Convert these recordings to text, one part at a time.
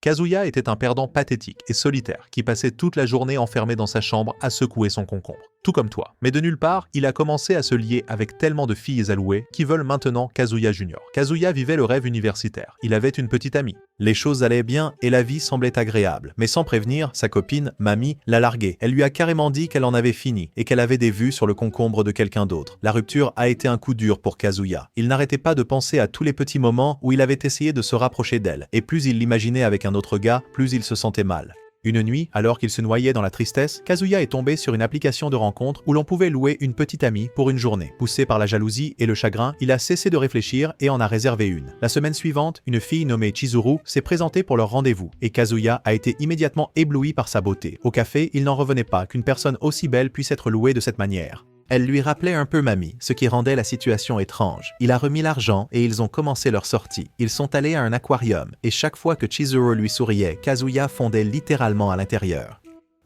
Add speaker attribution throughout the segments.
Speaker 1: Kazuya était un perdant pathétique et solitaire qui passait toute la journée enfermé dans sa chambre à secouer son concombre. Tout comme toi. Mais de nulle part, il a commencé à se lier avec tellement de filles allouées qui veulent maintenant Kazuya Junior. Kazuya vivait le rêve universitaire. Il avait une petite amie. Les choses allaient bien et la vie semblait agréable. Mais sans prévenir, sa copine, Mami, l'a largué. Elle lui a carrément dit qu'elle en avait fini et qu'elle avait des vues sur le concombre de quelqu'un d'autre. La rupture a été un coup dur pour Kazuya. Il n'arrêtait pas de penser à tous les petits moments où il avait essayé de se rapprocher d'elle. Et plus il l'imaginait avec un autre gars, plus il se sentait mal. Une nuit, alors qu'il se noyait dans la tristesse, Kazuya est tombé sur une application de rencontre où l'on pouvait louer une petite amie pour une journée. Poussé par la jalousie et le chagrin, il a cessé de réfléchir et en a réservé une. La semaine suivante, une fille nommée Chizuru s'est présentée pour leur rendez-vous et Kazuya a été immédiatement ébloui par sa beauté. Au café, il n'en revenait pas qu'une personne aussi belle puisse être louée de cette manière. Elle lui rappelait un peu Mami, ce qui rendait la situation étrange. Il a remis l'argent et ils ont commencé leur sortie. Ils sont allés à un aquarium et chaque fois que Chizuru lui souriait, Kazuya fondait littéralement à l'intérieur.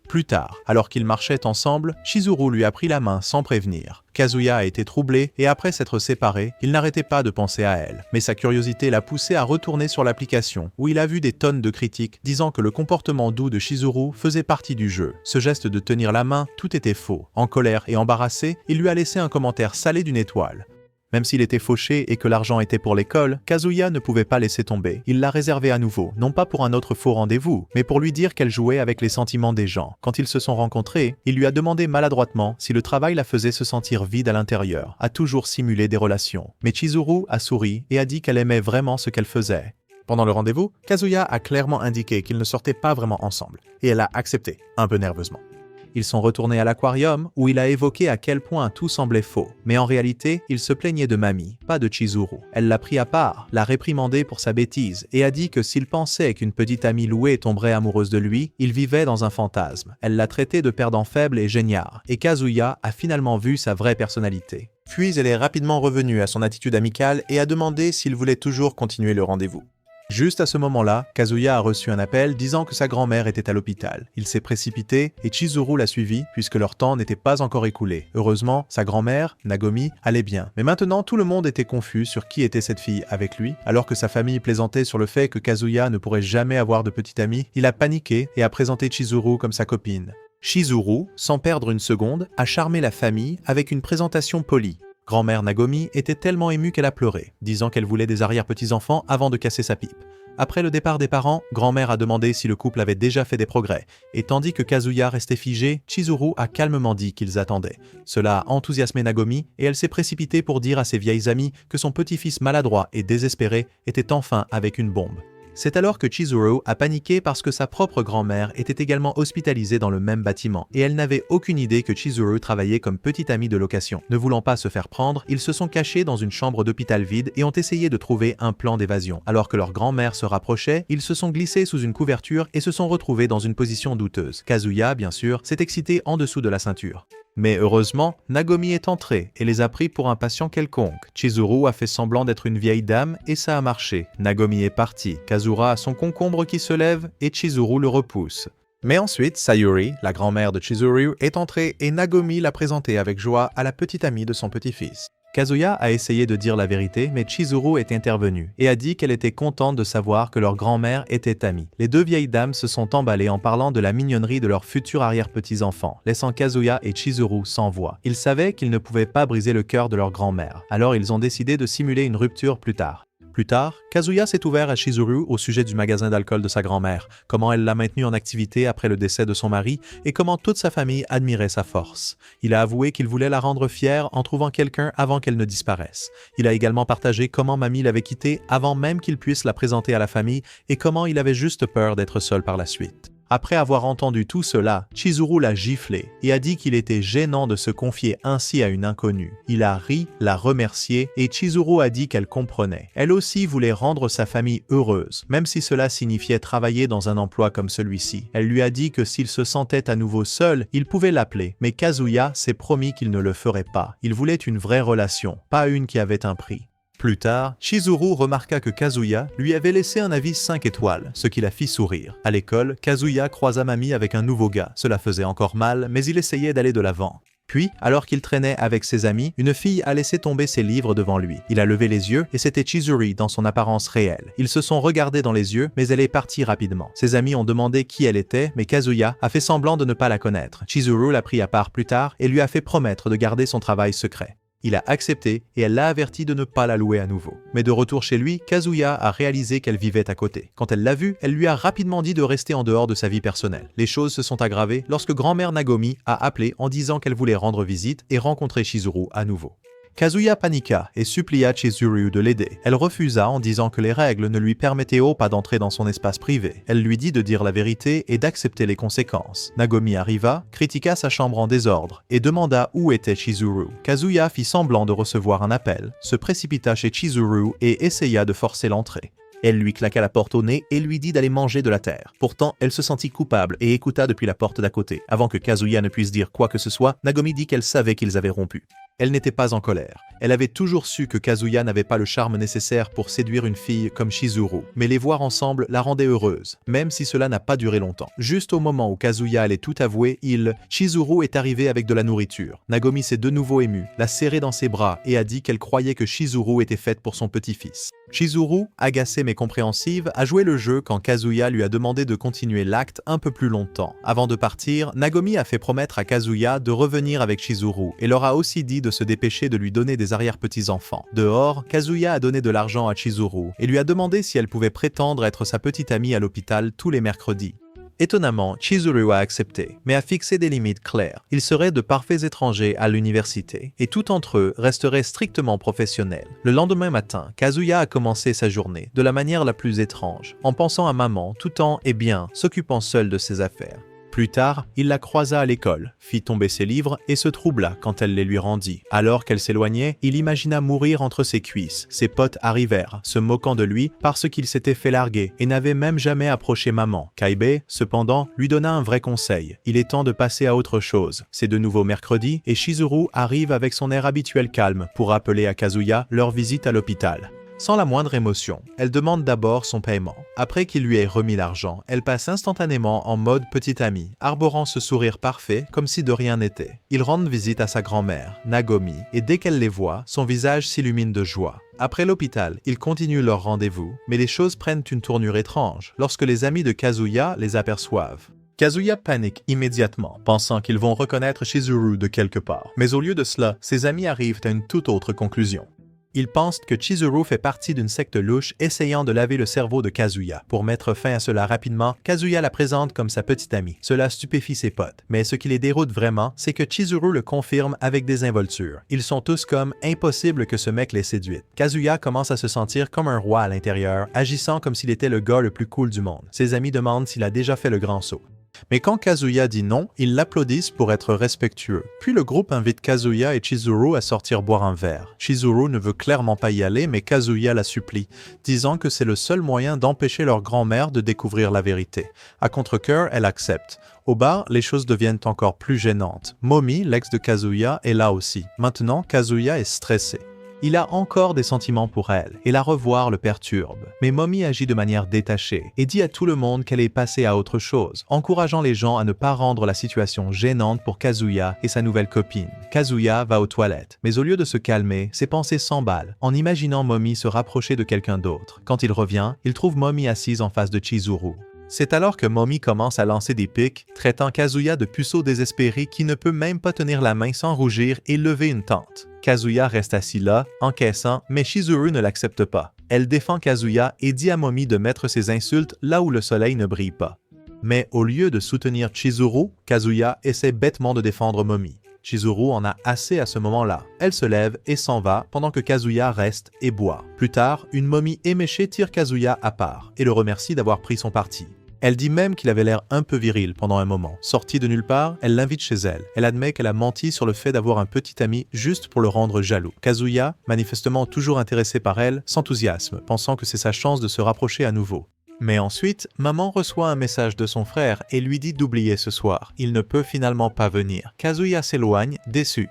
Speaker 1: Plus tard, alors qu'ils marchaient ensemble, Chizuru lui a pris la main sans prévenir. Kazuya a été troublé et après s'être séparés, il n'arrêtait pas de penser à elle. Mais sa curiosité l'a poussé à retourner sur l'application où il a vu des tonnes de critiques disant que le comportement doux de Chizuru faisait partie du jeu. Ce geste de tenir la main, tout était faux. En colère et embarrassé, il lui a laissé un commentaire salé d'une étoile. Même s'il était fauché et que l'argent était pour l'école, Kazuya ne pouvait pas laisser tomber. Il l'a réservé à nouveau, non pas pour un autre faux rendez-vous, mais pour lui dire qu'elle jouait avec les sentiments des gens. Quand ils se sont rencontrés, il lui a demandé maladroitement si le travail la faisait se sentir vide à l'intérieur, a toujours simulé des relations. Mais Chizuru a souri et a dit qu'elle aimait vraiment ce qu'elle faisait. Pendant le rendez-vous, Kazuya a clairement indiqué qu'ils ne sortaient pas vraiment ensemble, et elle a accepté, un peu nerveusement. Ils sont retournés à l'aquarium où il a évoqué à quel point tout semblait faux. Mais en réalité, il se plaignait de Mami, pas de Chizuru. Elle l'a pris à part, l'a réprimandé pour sa bêtise et a dit que s'il pensait qu'une petite amie louée tomberait amoureuse de lui, il vivait dans un fantasme. Elle l'a traité de perdant faible et géniard. Et Kazuya a finalement vu sa vraie personnalité. Puis elle est rapidement revenue à son attitude amicale et a demandé s'il voulait toujours continuer le rendez-vous. Juste à ce moment-là, Kazuya a reçu un appel disant que sa grand-mère était à l'hôpital. Il s'est précipité et Chizuru l'a suivi puisque leur temps n'était pas encore écoulé. Heureusement, sa grand-mère, Nagomi, allait bien. Mais maintenant, tout le monde était confus sur qui était cette fille avec lui. Alors que sa famille plaisantait sur le fait que Kazuya ne pourrait jamais avoir de petite amie, il a paniqué et a présenté Chizuru comme sa copine. Chizuru, sans perdre une seconde, a charmé la famille avec une présentation polie. Grand-mère Nagomi était tellement émue qu'elle a pleuré, disant qu'elle voulait des arrière-petits-enfants avant de casser sa pipe. Après le départ des parents, grand-mère a demandé si le couple avait déjà fait des progrès, et tandis que Kazuya restait figé, Chizuru a calmement dit qu'ils attendaient. Cela a enthousiasmé Nagomi, et elle s'est précipitée pour dire à ses vieilles amies que son petit-fils maladroit et désespéré était enfin avec une bombe. C'est alors que Chizuru a paniqué parce que sa propre grand-mère était également hospitalisée dans le même bâtiment et elle n'avait aucune idée que Chizuru travaillait comme petite amie de location. Ne voulant pas se faire prendre, ils se sont cachés dans une chambre d'hôpital vide et ont essayé de trouver un plan d'évasion. Alors que leur grand-mère se rapprochait, ils se sont glissés sous une couverture et se sont retrouvés dans une position douteuse. Kazuya, bien sûr, s'est excité en dessous de la ceinture. Mais heureusement, Nagomi est entrée et les a pris pour un patient quelconque. Chizuru a fait semblant d'être une vieille dame et ça a marché. Nagomi est partie, Kazura a son concombre qui se lève et Chizuru le repousse. Mais ensuite, Sayuri, la grand-mère de Chizuru, est entrée et Nagomi l'a présentée avec joie à la petite amie de son petit-fils. Kazuya a essayé de dire la vérité, mais Chizuru est intervenue et a dit qu'elle était contente de savoir que leur grand-mère était amie. Les deux vieilles dames se sont emballées en parlant de la mignonnerie de leurs futurs arrière-petits-enfants, laissant Kazuya et Chizuru sans voix. Ils savaient qu'ils ne pouvaient pas briser le cœur de leur grand-mère, alors ils ont décidé de simuler une rupture plus tard. Plus tard, Kazuya s'est ouvert à Chizuru au sujet du magasin d'alcool de sa grand-mère, comment elle l'a maintenu en activité après le décès de son mari et comment toute sa famille admirait sa force. Il a avoué qu'il voulait la rendre fière en trouvant quelqu'un avant qu'elle ne disparaisse. Il a également partagé comment Mamie l'avait quittée avant même qu'il puisse la présenter à la famille et comment il avait juste peur d'être seul par la suite. Après avoir entendu tout cela, Chizuru l'a giflé et a dit qu'il était gênant de se confier ainsi à une inconnue. Il a ri, l'a remercié et Chizuru a dit qu'elle comprenait. Elle aussi voulait rendre sa famille heureuse, même si cela signifiait travailler dans un emploi comme celui-ci. Elle lui a dit que s'il se sentait à nouveau seul, il pouvait l'appeler, mais Kazuya s'est promis qu'il ne le ferait pas. Il voulait une vraie relation, pas une qui avait un prix. Plus tard, Chizuru remarqua que Kazuya lui avait laissé un avis 5 étoiles, ce qui la fit sourire. À l'école, Kazuya croisa Mami avec un nouveau gars. Cela faisait encore mal, mais il essayait d'aller de l'avant. Puis, alors qu'il traînait avec ses amis, une fille a laissé tomber ses livres devant lui. Il a levé les yeux et c'était Chizuru dans son apparence réelle. Ils se sont regardés dans les yeux, mais elle est partie rapidement. Ses amis ont demandé qui elle était, mais Kazuya a fait semblant de ne pas la connaître. Chizuru l'a pris à part plus tard et lui a fait promettre de garder son travail secret. Il a accepté et elle l'a averti de ne pas la louer à nouveau. Mais de retour chez lui, Kazuya a réalisé qu'elle vivait à côté. Quand elle l'a vue, elle lui a rapidement dit de rester en dehors de sa vie personnelle. Les choses se sont aggravées lorsque grand-mère Nagomi a appelé en disant qu'elle voulait rendre visite et rencontrer Chizuru à nouveau. Kazuya paniqua et supplia Chizuru de l'aider. Elle refusa en disant que les règles ne lui permettaient pas d'entrer dans son espace privé. Elle lui dit de dire la vérité et d'accepter les conséquences. Nagomi arriva, critiqua sa chambre en désordre et demanda où était Chizuru. Kazuya fit semblant de recevoir un appel, se précipita chez Chizuru et essaya de forcer l'entrée. Elle lui claqua la porte au nez et lui dit d'aller manger de la terre. Pourtant, elle se sentit coupable et écouta depuis la porte d'à côté. Avant que Kazuya ne puisse dire quoi que ce soit, Nagomi dit qu'elle savait qu'ils avaient rompu. Elle n'était pas en colère. Elle avait toujours su que Kazuya n'avait pas le charme nécessaire pour séduire une fille comme Chizuru, mais les voir ensemble la rendait heureuse, même si cela n'a pas duré longtemps. Juste au moment où Kazuya allait tout avouer, Chizuru est arrivé avec de la nourriture. Nagomi s'est de nouveau émue, l'a serré dans ses bras et a dit qu'elle croyait que Chizuru était faite pour son petit-fils. Chizuru, agacée mais compréhensive, a joué le jeu quand Kazuya lui a demandé de continuer l'acte un peu plus longtemps. Avant de partir, Nagomi a fait promettre à Kazuya de revenir avec Chizuru et leur a aussi dit de se dépêcher de lui donner des arrière-petits-enfants. Dehors, Kazuya a donné de l'argent à Chizuru et lui a demandé si elle pouvait prétendre être sa petite amie à l'hôpital tous les mercredis. Étonnamment, Chizuru a accepté, mais a fixé des limites claires. Ils seraient de parfaits étrangers à l'université, et tout entre eux resterait strictement professionnel. Le lendemain matin, Kazuya a commencé sa journée de la manière la plus étrange, en pensant à maman tout en, s'occupant seul de ses affaires. Plus tard, il la croisa à l'école, fit tomber ses livres et se troubla quand elle les lui rendit. Alors qu'elle s'éloignait, il imagina mourir entre ses cuisses. Ses potes arrivèrent, se moquant de lui parce qu'il s'était fait larguer et n'avait même jamais approché maman. Kaibe, cependant, lui donna un vrai conseil. Il est temps de passer à autre chose. C'est de nouveau mercredi et Chizuru arrive avec son air habituel calme pour rappeler à Kazuya leur visite à l'hôpital. Sans la moindre émotion, elle demande d'abord son paiement. Après qu'il lui ait remis l'argent, elle passe instantanément en mode petite amie, arborant ce sourire parfait comme si de rien n'était. Ils rendent visite à sa grand-mère, Nagomi, et dès qu'elle les voit, son visage s'illumine de joie. Après l'hôpital, ils continuent leur rendez-vous, mais les choses prennent une tournure étrange lorsque les amis de Kazuya les aperçoivent. Kazuya panique immédiatement, pensant qu'ils vont reconnaître Chizuru de quelque part. Mais au lieu de cela, ses amis arrivent à une toute autre conclusion. Ils pensent que Chizuru fait partie d'une secte louche essayant de laver le cerveau de Kazuya. Pour mettre fin à cela rapidement, Kazuya la présente comme sa petite amie. Cela stupéfie ses potes. Mais ce qui les déroute vraiment, c'est que Chizuru le confirme avec des involtures. Ils sont tous comme « impossible que ce mec les séduise ». Kazuya commence à se sentir comme un roi à l'intérieur, agissant comme s'il était le gars le plus cool du monde. Ses amis demandent s'il a déjà fait le grand saut. Mais quand Kazuya dit non, ils l'applaudissent pour être respectueux. Puis le groupe invite Kazuya et Chizuru à sortir boire un verre. Chizuru ne veut clairement pas y aller, mais Kazuya la supplie, disant que c'est le seul moyen d'empêcher leur grand-mère de découvrir la vérité. À contre-cœur, elle accepte. Au bar, les choses deviennent encore plus gênantes. Momi, l'ex de Kazuya, est là aussi. Maintenant, Kazuya est stressé. Il a encore des sentiments pour elle, et la revoir le perturbe. Mais Momi agit de manière détachée et dit à tout le monde qu'elle est passée à autre chose, encourageant les gens à ne pas rendre la situation gênante pour Kazuya et sa nouvelle copine. Kazuya va aux toilettes, mais au lieu de se calmer, ses pensées s'emballent, en imaginant Momi se rapprocher de quelqu'un d'autre. Quand il revient, il trouve Momi assise en face de Chizuru. C'est alors que Momi commence à lancer des pics, traitant Kazuya de puceau désespéré qui ne peut même pas tenir la main sans rougir et lever une tente. Kazuya reste assis là, encaissant, mais Chizuru ne l'accepte pas. Elle défend Kazuya et dit à Momi de mettre ses insultes là où le soleil ne brille pas. Mais au lieu de soutenir Chizuru, Kazuya essaie bêtement de défendre Momi. Chizuru en a assez à ce moment-là. Elle se lève et s'en va pendant que Kazuya reste et boit. Plus tard, une Momi éméchée tire Kazuya à part et le remercie d'avoir pris son parti. Elle dit même qu'il avait l'air un peu viril pendant un moment. Sortie de nulle part, elle l'invite chez elle. Elle admet qu'elle a menti sur le fait d'avoir un petit ami juste pour le rendre jaloux. Kazuya, manifestement toujours intéressé par elle, s'enthousiasme, pensant que c'est sa chance de se rapprocher à nouveau. Mais ensuite, maman reçoit un message de son frère et lui dit d'oublier ce soir. Il ne peut finalement pas venir. Kazuya s'éloigne, déçu.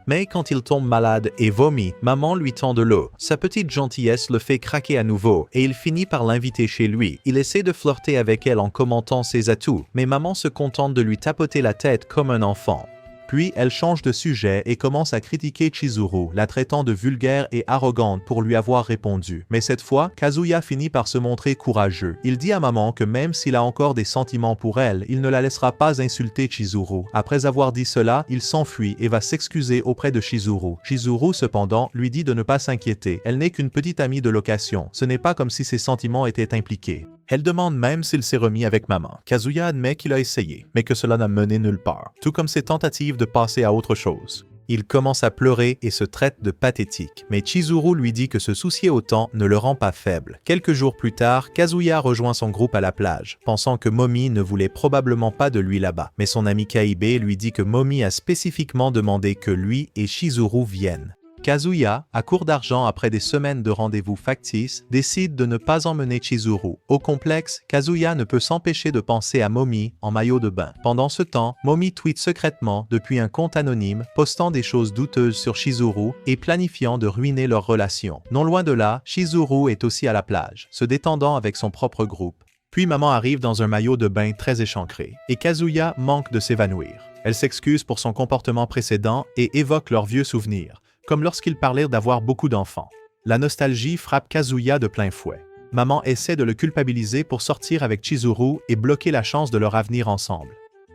Speaker 1: Mais quand il tombe malade et vomit, maman lui tend de l'eau. Sa petite gentillesse le fait craquer à nouveau et il finit par l'inviter chez lui. Il essaie de flirter avec elle en commentant ses atouts, mais maman se contente de lui tapoter la tête comme un enfant. Puis elle change de sujet et commence à critiquer Chizuru, la traitant de vulgaire et arrogante pour lui avoir répondu. Mais cette fois, Kazuya finit par se montrer courageux. Il dit à maman que même s'il a encore des sentiments pour elle, il ne la laissera pas insulter Chizuru. Après avoir dit cela, il s'enfuit et va s'excuser auprès de Chizuru. Chizuru, cependant, lui dit de ne pas s'inquiéter. Elle n'est qu'une petite amie de location. Ce n'est pas comme si ses sentiments étaient impliqués. Elle demande même s'il s'est remis avec maman. Kazuya admet qu'il a essayé, mais que cela n'a mené nulle part, tout comme ses tentatives de passer à autre chose. Il commence à pleurer et se traite de pathétique, mais Chizuru lui dit que se soucier autant ne le rend pas faible. Quelques jours plus tard, Kazuya rejoint son groupe à la plage, pensant que Momi ne voulait probablement pas de lui là-bas. Mais son ami Kaibe lui dit que Momi a spécifiquement demandé que lui et Chizuru viennent. Kazuya, à court d'argent après des semaines de rendez-vous factices, décide de ne pas emmener Chizuru. Au complexe, Kazuya ne peut s'empêcher de penser à Momi en maillot de bain. Pendant ce temps, Momi tweet secrètement depuis un compte anonyme, postant des choses douteuses sur Chizuru et planifiant de ruiner leur relation. Non loin de là, Chizuru est aussi à la plage, se détendant avec son propre groupe. Puis maman arrive dans un maillot de bain très échancré, et Kazuya manque de s'évanouir. Elle s'excuse pour son comportement précédent et évoque leurs vieux souvenirs, comme lorsqu'ils parlaient d'avoir beaucoup d'enfants. La nostalgie frappe Kazuya de plein fouet. Maman essaie de le culpabiliser pour sortir avec Chizuru et bloquer la chance de leur avenir ensemble.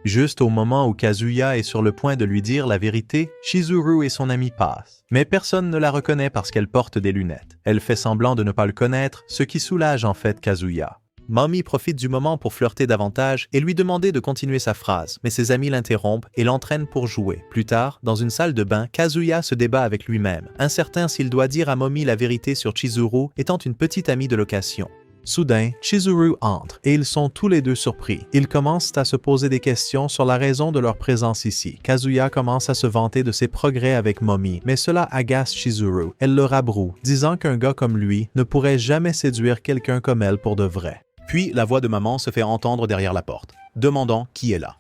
Speaker 1: Juste au moment où Kazuya est sur le point de lui dire la vérité, Chizuru et son ami passent. Mais personne ne la reconnaît parce qu'elle porte des lunettes. Elle fait semblant de ne pas le connaître, ce qui soulage en fait Kazuya. Momi profite du moment pour flirter davantage et lui demander de continuer sa phrase, mais ses amis l'interrompent et l'entraînent pour jouer. Plus tard, dans une salle de bain, Kazuya se débat avec lui-même, incertain s'il doit dire à Momi la vérité sur Chizuru étant une petite amie de location. Soudain, Chizuru entre et ils sont tous les deux surpris. Ils commencent à se poser des questions sur la raison de leur présence ici. Kazuya commence à se vanter de ses progrès avec Momi, mais cela agace Chizuru. Elle le rabroue, disant qu'un gars comme lui ne pourrait jamais séduire quelqu'un comme elle pour de vrai. Puis la voix de maman se fait entendre derrière la porte, demandant qui est là.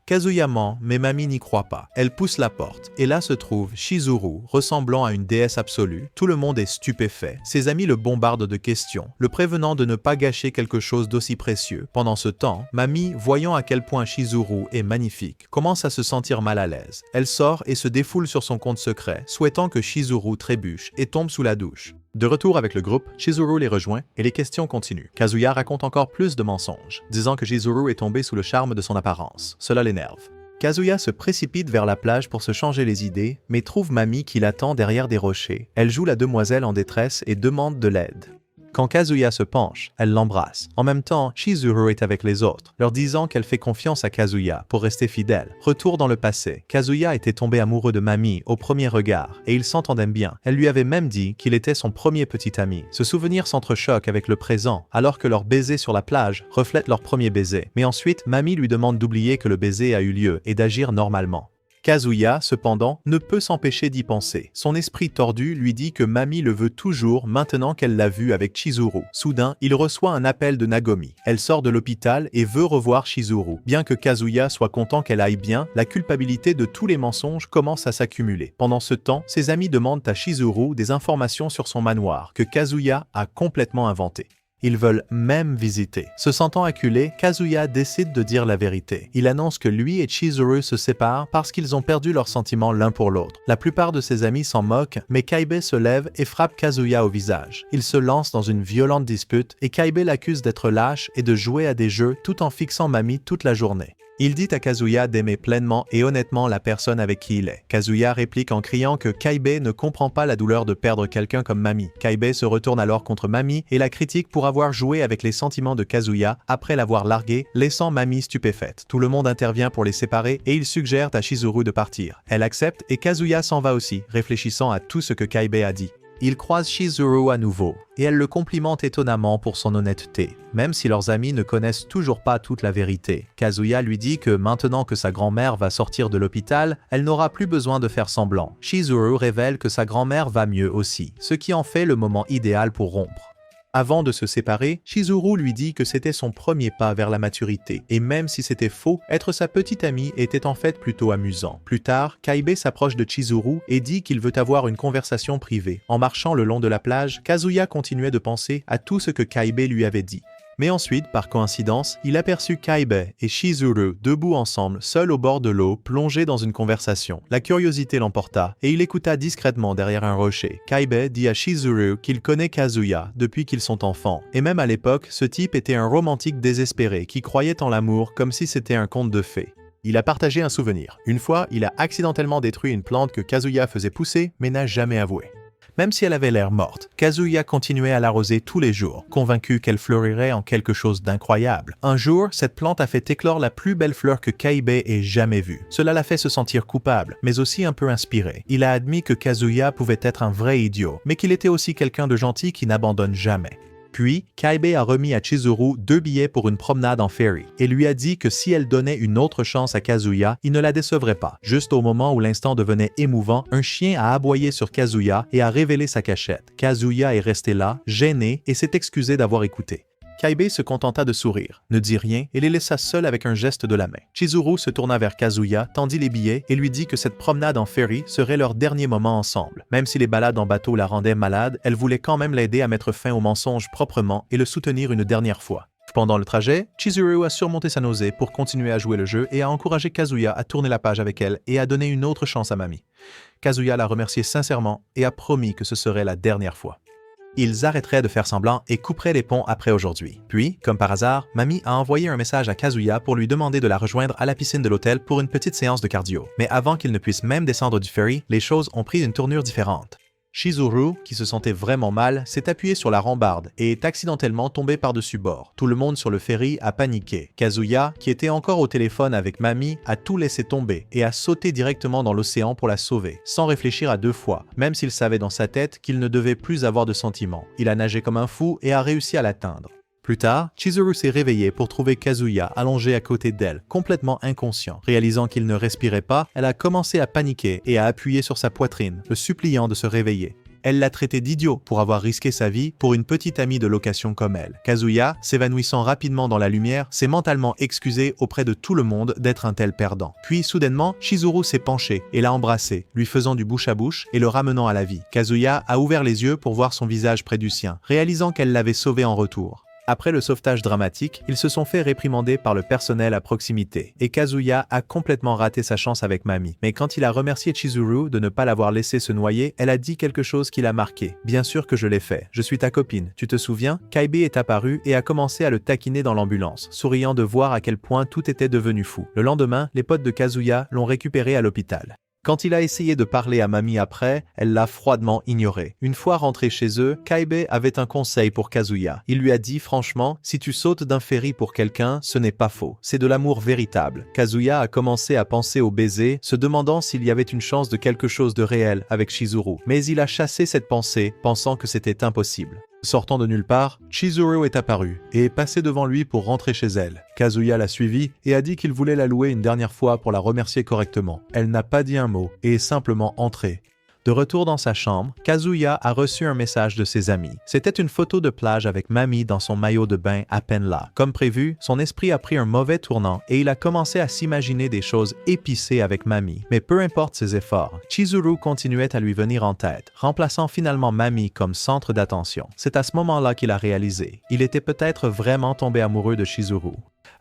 Speaker 1: Kazuya ment, mais Mamie n'y croit pas. Elle pousse la porte, et là se trouve Chizuru, ressemblant à une déesse absolue. Tout le monde est stupéfait. Ses amis le bombardent de questions, le prévenant de ne pas gâcher quelque chose d'aussi précieux. Pendant ce temps, Mamie, voyant à quel point Chizuru est magnifique, commence à se sentir mal à l'aise. Elle sort et se défoule sur son compte secret, souhaitant que Chizuru trébuche et tombe sous la douche. De retour avec le groupe, Chizuru les rejoint et les questions continuent. Kazuya raconte encore plus de mensonges, disant que Chizuru est tombé sous le charme de son apparence. Cela l'énerve. Kazuya se précipite vers la plage pour se changer les idées, mais trouve Mamie qui l'attend derrière des rochers. Elle joue la demoiselle en détresse et demande de l'aide. Quand Kazuya se penche, elle l'embrasse. En même temps, Chizuru est avec les autres, leur disant qu'elle fait confiance à Kazuya pour rester fidèle. Retour dans le passé. Kazuya était tombé amoureux de Mamie au premier regard, et ils s'entendaient bien. Elle lui avait même dit qu'il était son premier petit ami. Ce souvenir s'entrechoque avec le présent, alors que leur baiser sur la plage reflète leur premier baiser. Mais ensuite, Mamie lui demande d'oublier que le baiser a eu lieu et d'agir normalement. Kazuya, cependant, ne peut s'empêcher d'y penser. Son esprit tordu lui dit que Mamie le veut toujours maintenant qu'elle l'a vu avec Chizuru. Soudain, il reçoit un appel de Nagomi. Elle sort de l'hôpital et veut revoir Chizuru. Bien que Kazuya soit content qu'elle aille bien, la culpabilité de tous les mensonges commence à s'accumuler. Pendant ce temps, ses amis demandent à Chizuru des informations sur son manoir, que Kazuya a complètement inventé. Ils veulent même visiter. Se sentant acculé, Kazuya décide de dire la vérité. Il annonce que lui et Chizuru se séparent parce qu'ils ont perdu leurs sentiments l'un pour l'autre. La plupart de ses amis s'en moquent, mais Kaibe se lève et frappe Kazuya au visage. Il se lance dans une violente dispute et Kaibe l'accuse d'être lâche et de jouer à des jeux tout en fixant Mamie toute la journée. Il dit à Kazuya d'aimer pleinement et honnêtement la personne avec qui il est. Kazuya réplique en criant que Kaibe ne comprend pas la douleur de perdre quelqu'un comme Mamie. Kaibe se retourne alors contre Mamie et la critique pour avoir joué avec les sentiments de Kazuya après l'avoir largué, laissant Mamie stupéfaite. Tout le monde intervient pour les séparer et il suggère à Chizuru de partir. Elle accepte et Kazuya s'en va aussi, réfléchissant à tout ce que Kaibe a dit. Il croise Chizuru à nouveau, et elle le complimente étonnamment pour son honnêteté, même si leurs amis ne connaissent toujours pas toute la vérité. Kazuya lui dit que maintenant que sa grand-mère va sortir de l'hôpital, elle n'aura plus besoin de faire semblant. Chizuru révèle que sa grand-mère va mieux aussi, ce qui en fait le moment idéal pour rompre. Avant de se séparer, Chizuru lui dit que c'était son premier pas vers la maturité, et même si c'était faux, être sa petite amie était en fait plutôt amusant. Plus tard, Kaibe s'approche de Chizuru et dit qu'il veut avoir une conversation privée. En marchant le long de la plage, Kazuya continuait de penser à tout ce que Kaibe lui avait dit.
Speaker 2: Mais ensuite, par coïncidence, il aperçut Kaibe et Chizuru debout ensemble, seuls au bord de l'eau, plongés dans une conversation. La curiosité l'emporta et il écouta discrètement derrière un rocher. Kaibe dit à Chizuru qu'il connaît Kazuya depuis qu'ils sont enfants. Et même à l'époque, ce type était un romantique désespéré qui croyait en l'amour comme si c'était un conte de fées. Il a partagé un souvenir. Une fois, il a accidentellement détruit une plante que Kazuya faisait pousser, mais n'a jamais avoué. Même si elle avait l'air morte, Kazuya continuait à l'arroser tous les jours, convaincu qu'elle fleurirait en quelque chose d'incroyable. Un jour, cette plante a fait éclore la plus belle fleur que Kaibe ait jamais vue. Cela l'a fait se sentir coupable, mais aussi un peu inspiré. Il a admis que Kazuya pouvait être un vrai idiot, mais qu'il était aussi quelqu'un de gentil qui n'abandonne jamais. Puis, Kaibe a remis à Chizuru 2 billets pour une promenade en ferry et lui a dit que si elle donnait une autre chance à Kazuya, il ne la décevrait pas. Juste au moment où l'instant devenait émouvant, un chien a aboyé sur Kazuya et a révélé sa cachette. Kazuya est resté là, gêné, et s'est excusé d'avoir écouté. Kaibe se contenta de sourire, ne dit rien et les laissa seuls avec un geste de la main. Chizuru se tourna vers Kazuya, tendit les billets et lui dit que cette promenade en ferry serait leur dernier moment ensemble. Même si les balades en bateau la rendaient malade, elle voulait quand même l'aider à mettre fin au mensonge proprement et le soutenir une dernière fois. Pendant le trajet, Chizuru a surmonté sa nausée pour continuer à jouer le jeu et a encouragé Kazuya à tourner la page avec elle et à donner une autre chance à Mami. Kazuya l'a remercié sincèrement et a promis que ce serait la dernière fois. Ils arrêteraient de faire semblant et couperaient les ponts après aujourd'hui. Puis, comme par hasard, Mami a envoyé un message à Kazuya pour lui demander de la rejoindre à la piscine de l'hôtel pour une petite séance de cardio. Mais avant qu'il ne puisse même descendre du ferry, les choses ont pris une tournure différente. Chizuru, qui se sentait vraiment mal, s'est appuyé sur la rambarde et est accidentellement tombé par-dessus bord. Tout le monde sur le ferry a paniqué. Kazuya, qui était encore au téléphone avec Mami, a tout laissé tomber et a sauté directement dans l'océan pour la sauver, sans réfléchir à 2 fois, même s'il savait dans sa tête qu'il ne devait plus avoir de sentiments. Il a nagé comme un fou et a réussi à l'atteindre. Plus tard, Chizuru s'est réveillée pour trouver Kazuya allongé à côté d'elle, complètement inconscient. Réalisant qu'il ne respirait pas, elle a commencé à paniquer et à appuyer sur sa poitrine, le suppliant de se réveiller. Elle l'a traité d'idiot pour avoir risqué sa vie pour une petite amie de location comme elle. Kazuya, s'évanouissant rapidement dans la lumière, s'est mentalement excusé auprès de tout le monde d'être un tel perdant. Puis, soudainement, Chizuru s'est penché et l'a embrassé, lui faisant du bouche à bouche et le ramenant à la vie. Kazuya a ouvert les yeux pour voir son visage près du sien, réalisant qu'elle l'avait sauvé en retour. Après le sauvetage dramatique, ils se sont fait réprimander par le personnel à proximité, et Kazuya a complètement raté sa chance avec Mami. Mais quand il a remercié Chizuru de ne pas l'avoir laissé se noyer, elle a dit quelque chose qui l'a marqué. « Bien sûr que je l'ai fait. Je suis ta copine. Tu te souviens ?» Kaibe est apparu et a commencé à le taquiner dans l'ambulance, souriant de voir à quel point tout était devenu fou. Le lendemain, les potes de Kazuya l'ont récupéré à l'hôpital. Quand il a essayé de parler à Mami après, elle l'a froidement ignoré. Une fois rentré chez eux, Kaibe avait un conseil pour Kazuya. Il lui a dit franchement, si tu sautes d'un ferry pour quelqu'un, ce n'est pas faux. C'est de l'amour véritable. Kazuya a commencé à penser au baiser, se demandant s'il y avait une chance de quelque chose de réel avec Chizuru. Mais il a chassé cette pensée, pensant que c'était impossible. Sortant de nulle part, Chizuru est apparu et est passé devant lui pour rentrer chez elle. Kazuya l'a suivi et a dit qu'il voulait la louer une dernière fois pour la remercier correctement. Elle n'a pas dit un mot et est simplement entrée. De retour dans sa chambre, Kazuya a reçu un message de ses amis. C'était une photo de plage avec Mami dans son maillot de bain à peine là. Comme prévu, son esprit a pris un mauvais tournant et il a commencé à s'imaginer des choses épicées avec Mami. Mais peu importe ses efforts, Chizuru continuait à lui venir en tête, remplaçant finalement Mami comme centre d'attention. C'est à ce moment-là qu'il a réalisé. Il était peut-être vraiment tombé amoureux de Chizuru.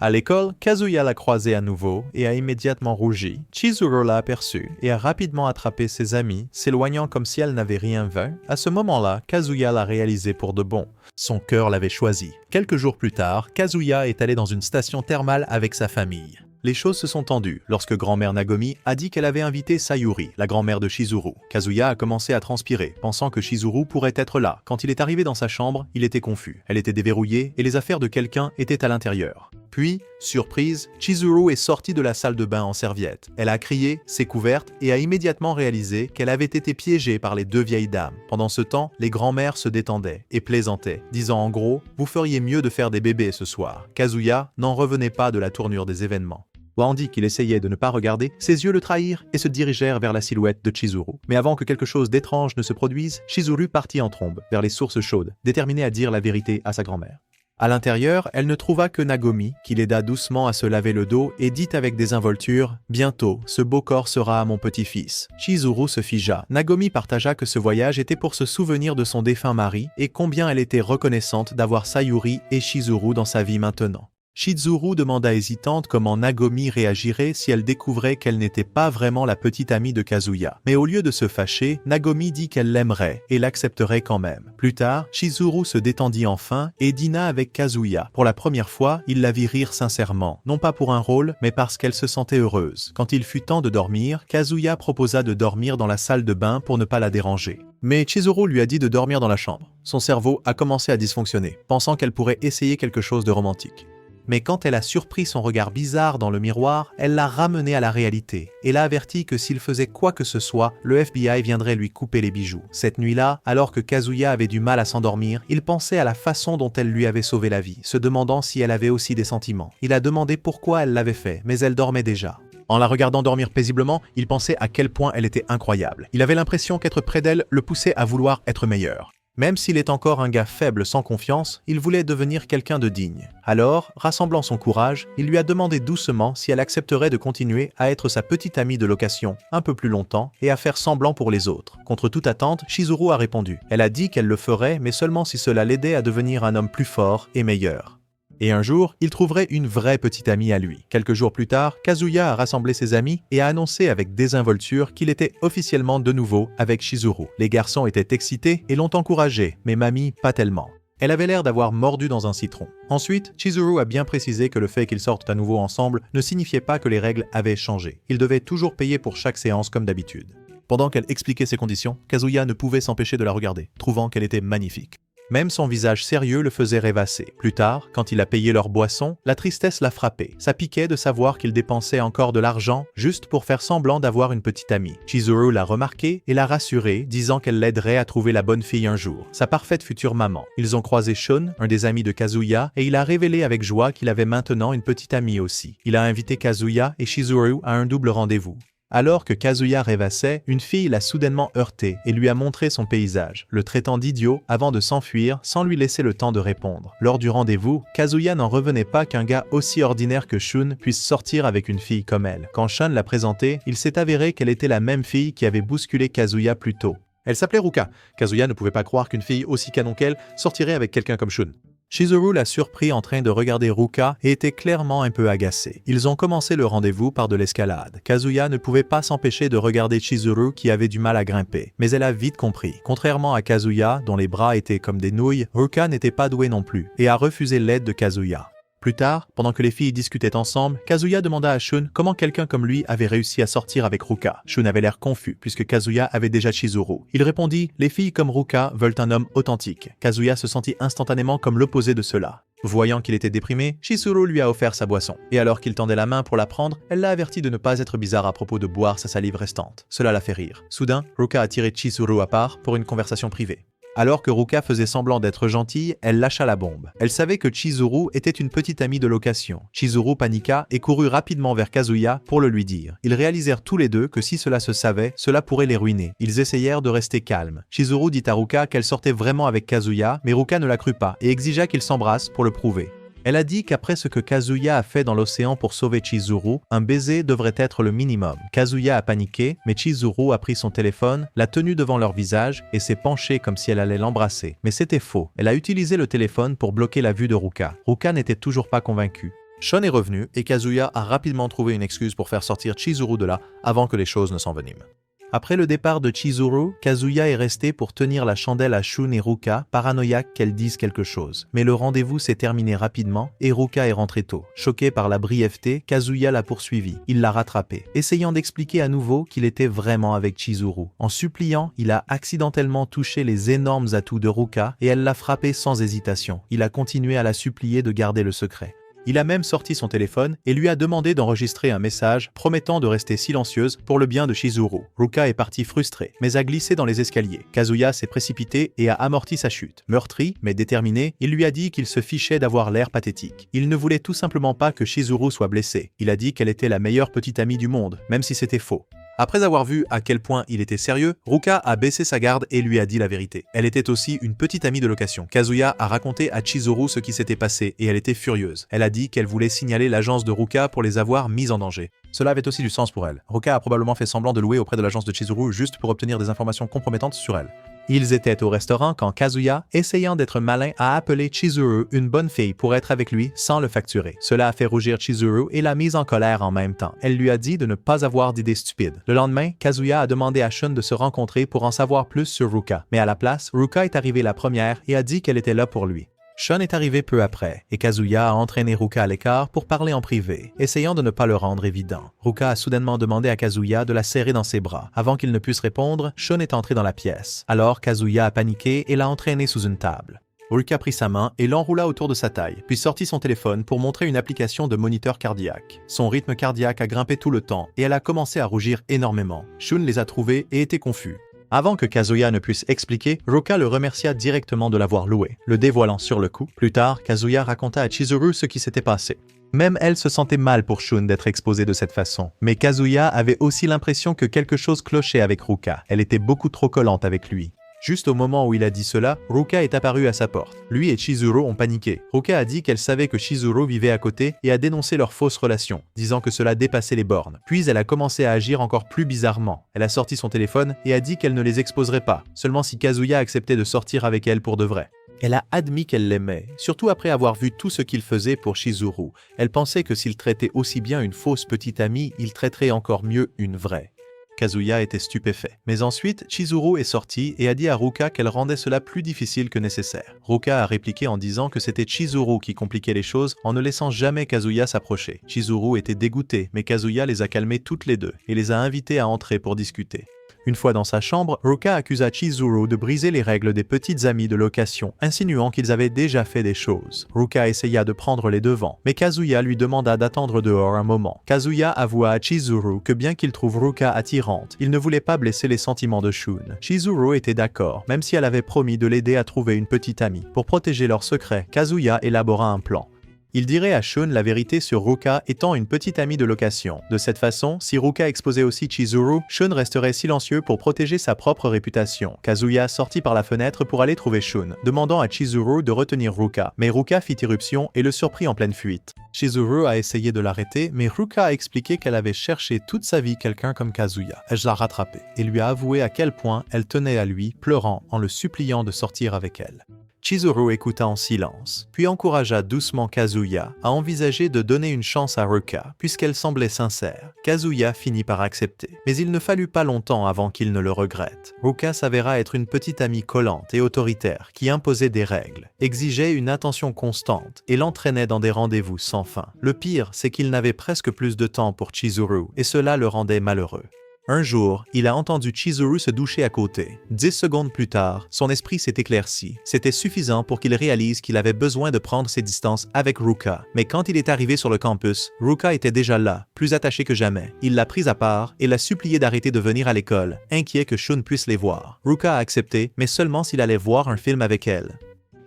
Speaker 2: À l'école, Kazuya l'a croisé à nouveau et a immédiatement rougi. Chizuru l'a aperçu et a rapidement attrapé ses amis, s'éloignant comme si elle n'avait rien vu. À ce moment-là, Kazuya l'a réalisé pour de bon. Son cœur l'avait choisi. Quelques jours plus tard, Kazuya est allé dans une station thermale avec sa famille. Les choses se sont tendues lorsque grand-mère Nagomi a dit qu'elle avait invité Sayuri, la grand-mère de Chizuru. Kazuya a commencé à transpirer, pensant que Chizuru pourrait être là. Quand il est arrivé dans sa chambre, il était confus. Elle était déverrouillée et les affaires de quelqu'un étaient à l'intérieur. Puis, surprise, Chizuru est sortie de la salle de bain en serviette. Elle a crié, s'est couverte et a immédiatement réalisé qu'elle avait été piégée par les 2 vieilles dames. Pendant ce temps, les grands-mères se détendaient et plaisantaient, disant en gros « Vous feriez mieux de faire des bébés ce soir ». Kazuya n'en revenait pas de la tournure des événements. Tandis qu'il essayait de ne pas regarder, ses yeux le trahirent et se dirigèrent vers la silhouette de Chizuru. Mais avant que quelque chose d'étrange ne se produise, Chizuru partit en trombe vers les sources chaudes, déterminé à dire la vérité à sa grand-mère. À l'intérieur, elle ne trouva que Nagomi, qui l'aida doucement à se laver le dos et dit avec désinvolture « Bientôt, ce beau corps sera à mon petit-fils ». Chizuru se figea. Nagomi partagea que ce voyage était pour se souvenir de son défunt mari et combien elle était reconnaissante d'avoir Sayuri et Chizuru dans sa vie maintenant. Chizuru demanda hésitante comment Nagomi réagirait si elle découvrait qu'elle n'était pas vraiment la petite amie de Kazuya. Mais au lieu de se fâcher, Nagomi dit qu'elle l'aimerait et l'accepterait quand même. Plus tard, Chizuru se détendit enfin et dîna avec Kazuya. Pour la première fois, il la vit rire sincèrement, non pas pour un rôle, mais parce qu'elle se sentait heureuse. Quand il fut temps de dormir, Kazuya proposa de dormir dans la salle de bain pour ne pas la déranger. Mais Chizuru lui a dit de dormir dans la chambre. Son cerveau a commencé à dysfonctionner, pensant qu'elle pourrait essayer quelque chose de romantique. Mais quand elle a surpris son regard bizarre dans le miroir, elle l'a ramené à la réalité et l'a averti que s'il faisait quoi que ce soit, le FBI viendrait lui couper les bijoux. Cette nuit-là, alors que Kazuya avait du mal à s'endormir, il pensait à la façon dont elle lui avait sauvé la vie, se demandant si elle avait aussi des sentiments. Il a demandé pourquoi elle l'avait fait, mais elle dormait déjà. En la regardant dormir paisiblement, il pensait à quel point elle était incroyable. Il avait l'impression qu'être près d'elle le poussait à vouloir être meilleur. Même s'il est encore un gars faible sans confiance, il voulait devenir quelqu'un de digne. Alors, rassemblant son courage, il lui a demandé doucement si elle accepterait de continuer à être sa petite amie de location un peu plus longtemps et à faire semblant pour les autres. Contre toute attente, Chizuru a répondu. Elle a dit qu'elle le ferait, mais seulement si cela l'aidait à devenir un homme plus fort et meilleur. Et un jour, il trouverait une vraie petite amie à lui. Quelques jours plus tard, Kazuya a rassemblé ses amis et a annoncé avec désinvolture qu'il était officiellement de nouveau avec Chizuru. Les garçons étaient excités et l'ont encouragé, mais Mamie pas tellement. Elle avait l'air d'avoir mordu dans un citron. Ensuite, Chizuru a bien précisé que le fait qu'ils sortent à nouveau ensemble ne signifiait pas que les règles avaient changé. Ils devaient toujours payer pour chaque séance comme d'habitude. Pendant qu'elle expliquait ses conditions, Kazuya ne pouvait s'empêcher de la regarder, trouvant qu'elle était magnifique. Même son visage sérieux le faisait rêvasser. Plus tard, quand il a payé leur boisson, la tristesse l'a frappé. Ça piquait de savoir qu'il dépensait encore de l'argent juste pour faire semblant d'avoir une petite amie. Chizuru l'a remarqué et l'a rassuré, disant qu'elle l'aiderait à trouver la bonne fille un jour, sa parfaite future maman. Ils ont croisé Shun, un des amis de Kazuya, et il a révélé avec joie qu'il avait maintenant une petite amie aussi. Il a invité Kazuya et Chizuru à un double rendez-vous. Alors que Kazuya rêvassait, une fille l'a soudainement heurté et lui a montré son paysage, le traitant d'idiot avant de s'enfuir sans lui laisser le temps de répondre. Lors du rendez-vous, Kazuya n'en revenait pas qu'un gars aussi ordinaire que Shun puisse sortir avec une fille comme elle. Quand Shun l'a présentée, il s'est avéré qu'elle était la même fille qui avait bousculé Kazuya plus tôt. Elle s'appelait Ruka. Kazuya ne pouvait pas croire qu'une fille aussi canon qu'elle sortirait avec quelqu'un comme Shun. Chizuru l'a surpris en train de regarder Ruka et était clairement un peu agacé. Ils ont commencé le rendez-vous par de l'escalade. Kazuya ne pouvait pas s'empêcher de regarder Chizuru qui avait du mal à grimper. Mais elle a vite compris. Contrairement à Kazuya, dont les bras étaient comme des nouilles, Ruka n'était pas douée non plus et a refusé l'aide de Kazuya. Plus tard, pendant que les filles discutaient ensemble, Kazuya demanda à Shun comment quelqu'un comme lui avait réussi à sortir avec Ruka. Shun avait l'air confus, puisque Kazuya avait déjà Chizuru. Il répondit « Les filles comme Ruka veulent un homme authentique ». Kazuya se sentit instantanément comme l'opposé de cela. Voyant qu'il était déprimé, Chizuru lui a offert sa boisson. Et alors qu'il tendait la main pour la prendre, elle l'a averti de ne pas être bizarre à propos de boire sa salive restante. Cela l'a fait rire. Soudain, Ruka a tiré Chizuru à part pour une conversation privée. Alors que Ruka faisait semblant d'être gentille, elle lâcha la bombe. Elle savait que Chizuru était une petite amie de location. Chizuru paniqua et courut rapidement vers Kazuya pour le lui dire. Ils réalisèrent tous les deux que si cela se savait, cela pourrait les ruiner. Ils essayèrent de rester calmes. Chizuru dit à Ruka qu'elle sortait vraiment avec Kazuya, mais Ruka ne la crut pas et exigea qu'ils s'embrassent pour le prouver. Elle a dit qu'après ce que Kazuya a fait dans l'océan pour sauver Chizuru, un baiser devrait être le minimum. Kazuya a paniqué, mais Chizuru a pris son téléphone, l'a tenu devant leur visage et s'est penchée comme si elle allait l'embrasser. Mais c'était faux. Elle a utilisé le téléphone pour bloquer la vue de Ruka. Ruka n'était toujours pas convaincue. Shun est revenu et Kazuya a rapidement trouvé une excuse pour faire sortir Chizuru de là avant que les choses ne s'enveniment. Après le départ de Chizuru, Kazuya est resté pour tenir la chandelle à Shun et Ruka, paranoïaque qu'elles disent quelque chose. Mais le rendez-vous s'est terminé rapidement et Ruka est rentrée tôt. Choqué par la brièveté, Kazuya l'a poursuivi. Il l'a rattrapé, essayant d'expliquer à nouveau qu'il était vraiment avec Chizuru. En suppliant, il a accidentellement touché les énormes atouts de Ruka et elle l'a frappé sans hésitation. Il a continué à la supplier de garder le secret. Il a même sorti son téléphone et lui a demandé d'enregistrer un message promettant de rester silencieuse pour le bien de Chizuru. Ruka est partie frustrée, mais a glissé dans les escaliers. Kazuya s'est précipité et a amorti sa chute. Meurtri, mais déterminé, il lui a dit qu'il se fichait d'avoir l'air pathétique. Il ne voulait tout simplement pas que Chizuru soit blessée. Il a dit qu'elle était la meilleure petite amie du monde, même si c'était faux. Après avoir vu à quel point il était sérieux, Ruka a baissé sa garde et lui a dit la vérité. Elle était aussi une petite amie de location. Kazuya a raconté à Chizuru ce qui s'était passé et elle était furieuse. Elle a dit qu'elle voulait signaler l'agence de Ruka pour les avoir mis en danger. Cela avait aussi du sens pour elle. Ruka a probablement fait semblant de louer auprès de l'agence de Chizuru juste pour obtenir des informations compromettantes sur elle. Ils étaient au restaurant quand Kazuya, essayant d'être malin, a appelé Chizuru une bonne fille pour être avec lui sans le facturer. Cela a fait rougir Chizuru et l'a mise en colère en même temps. Elle lui a dit de ne pas avoir d'idées stupides. Le lendemain, Kazuya a demandé à Shun de se rencontrer pour en savoir plus sur Ruka. Mais à la place, Ruka est arrivée la première et a dit qu'elle était là pour lui. Shun est arrivé peu après, et Kazuya a entraîné Ruka à l'écart pour parler en privé, essayant de ne pas le rendre évident. Ruka a soudainement demandé à Kazuya de la serrer dans ses bras. Avant qu'il ne puisse répondre, Shun est entré dans la pièce. Alors Kazuya a paniqué et l'a entraîné sous une table. Ruka prit sa main et l'enroula autour de sa taille, puis sortit son téléphone pour montrer une application de moniteur cardiaque. Son rythme cardiaque a grimpé tout le temps et elle a commencé à rougir énormément. Shun les a trouvés et était confus. Avant que Kazuya ne puisse expliquer, Ruka le remercia directement de l'avoir loué, le dévoilant sur le coup. Plus tard, Kazuya raconta à Chizuru ce qui s'était passé. Même elle se sentait mal pour Shun d'être exposée de cette façon. Mais Kazuya avait aussi l'impression que quelque chose clochait avec Ruka. Elle était beaucoup trop collante avec lui. Juste au moment où il a dit cela, Ruka est apparu à sa porte. Lui et Chizuru ont paniqué. Ruka a dit qu'elle savait que Chizuru vivait à côté et a dénoncé leur fausse relation, disant que cela dépassait les bornes. Puis elle a commencé à agir encore plus bizarrement. Elle a sorti son téléphone et a dit qu'elle ne les exposerait pas, seulement si Kazuya acceptait de sortir avec elle pour de vrai. Elle a admis qu'elle l'aimait, surtout après avoir vu tout ce qu'il faisait pour Chizuru. Elle pensait que s'il traitait aussi bien une fausse petite amie, il traiterait encore mieux une vraie. Kazuya était stupéfait. Mais ensuite, Chizuru est sortie et a dit à Ruka qu'elle rendait cela plus difficile que nécessaire. Ruka a répliqué en disant que c'était Chizuru qui compliquait les choses en ne laissant jamais Kazuya s'approcher. Chizuru était dégoûté, mais Kazuya les a calmés toutes les deux et les a invités à entrer pour discuter. Une fois dans sa chambre, Ruka accusa Chizuru de briser les règles des petites amies de location, insinuant qu'ils avaient déjà fait des choses. Ruka essaya de prendre les devants, mais Kazuya lui demanda d'attendre dehors un moment. Kazuya avoua à Chizuru que bien qu'il trouve Ruka attirante, il ne voulait pas blesser les sentiments de Shun. Chizuru était d'accord, même si elle avait promis de l'aider à trouver une petite amie. Pour protéger leur secret, Kazuya élabora un plan. Il dirait à Shun la vérité sur Ruka étant une petite amie de location. De cette façon, si Ruka exposait aussi Chizuru, Shun resterait silencieux pour protéger sa propre réputation. Kazuya sortit par la fenêtre pour aller trouver Shun, demandant à Chizuru de retenir Ruka. Mais Ruka fit irruption et le surprit en pleine fuite. Chizuru a essayé de l'arrêter, mais Ruka a expliqué qu'elle avait cherché toute sa vie quelqu'un comme Kazuya. Elle l'a rattrapé et lui a avoué à quel point elle tenait à lui, pleurant en le suppliant de sortir avec elle. Chizuru écouta en silence, puis encouragea doucement Kazuya à envisager de donner une chance à Ruka, puisqu'elle semblait sincère. Kazuya finit par accepter, mais il ne fallut pas longtemps avant qu'il ne le regrette. Ruka s'avéra être une petite amie collante et autoritaire qui imposait des règles, exigeait une attention constante et l'entraînait dans des rendez-vous sans fin. Le pire, c'est qu'il n'avait presque plus de temps pour Chizuru, et cela le rendait malheureux. Un jour, il a entendu Chizuru se doucher à côté. 10 secondes plus tard, son esprit s'est éclairci. C'était suffisant pour qu'il réalise qu'il avait besoin de prendre ses distances avec Ruka. Mais quand il est arrivé sur le campus, Ruka était déjà là, plus attachée que jamais. Il l'a prise à part et l'a supplié d'arrêter de venir à l'école, inquiet que Shun puisse les voir. Ruka a accepté, mais seulement s'il allait voir un film avec elle.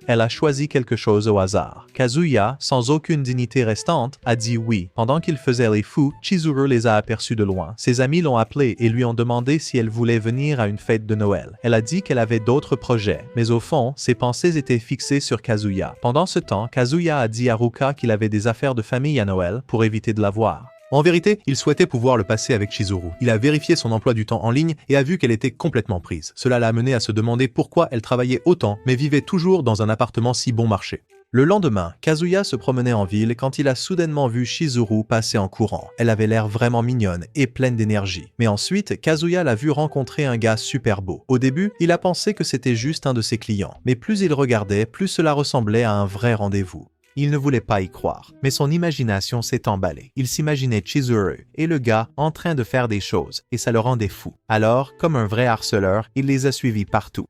Speaker 2: Elle a choisi quelque chose au hasard. Kazuya, sans aucune dignité restante, a dit oui. Pendant qu'ils faisaient les fous, Chizuru les a aperçus de loin. Ses amis l'ont appelée et lui ont demandé si elle voulait venir à une fête de Noël. Elle a dit qu'elle avait d'autres projets, mais au fond, ses pensées étaient fixées sur Kazuya. Pendant ce temps, Kazuya a dit à Ruka qu'il avait des affaires de famille à Noël pour éviter de la voir. En vérité, il souhaitait pouvoir le passer avec Chizuru. Il a vérifié son emploi du temps en ligne et a vu qu'elle était complètement prise. Cela l'a amené à se demander pourquoi elle travaillait autant, mais vivait toujours dans un appartement si bon marché. Le lendemain, Kazuya se promenait en ville quand il a soudainement vu Chizuru passer en courant. Elle avait l'air vraiment mignonne et pleine d'énergie. Mais ensuite, Kazuya l'a vu rencontrer un gars super beau. Au début, il a pensé que c'était juste un de ses clients. Mais plus il regardait, plus cela ressemblait à un vrai rendez-vous. Il ne voulait pas y croire, mais son imagination s'est emballée. Il s'imaginait Chizuru et le gars en train de faire des choses, et ça le rendait fou. Alors, comme un vrai harceleur, il les a suivis partout.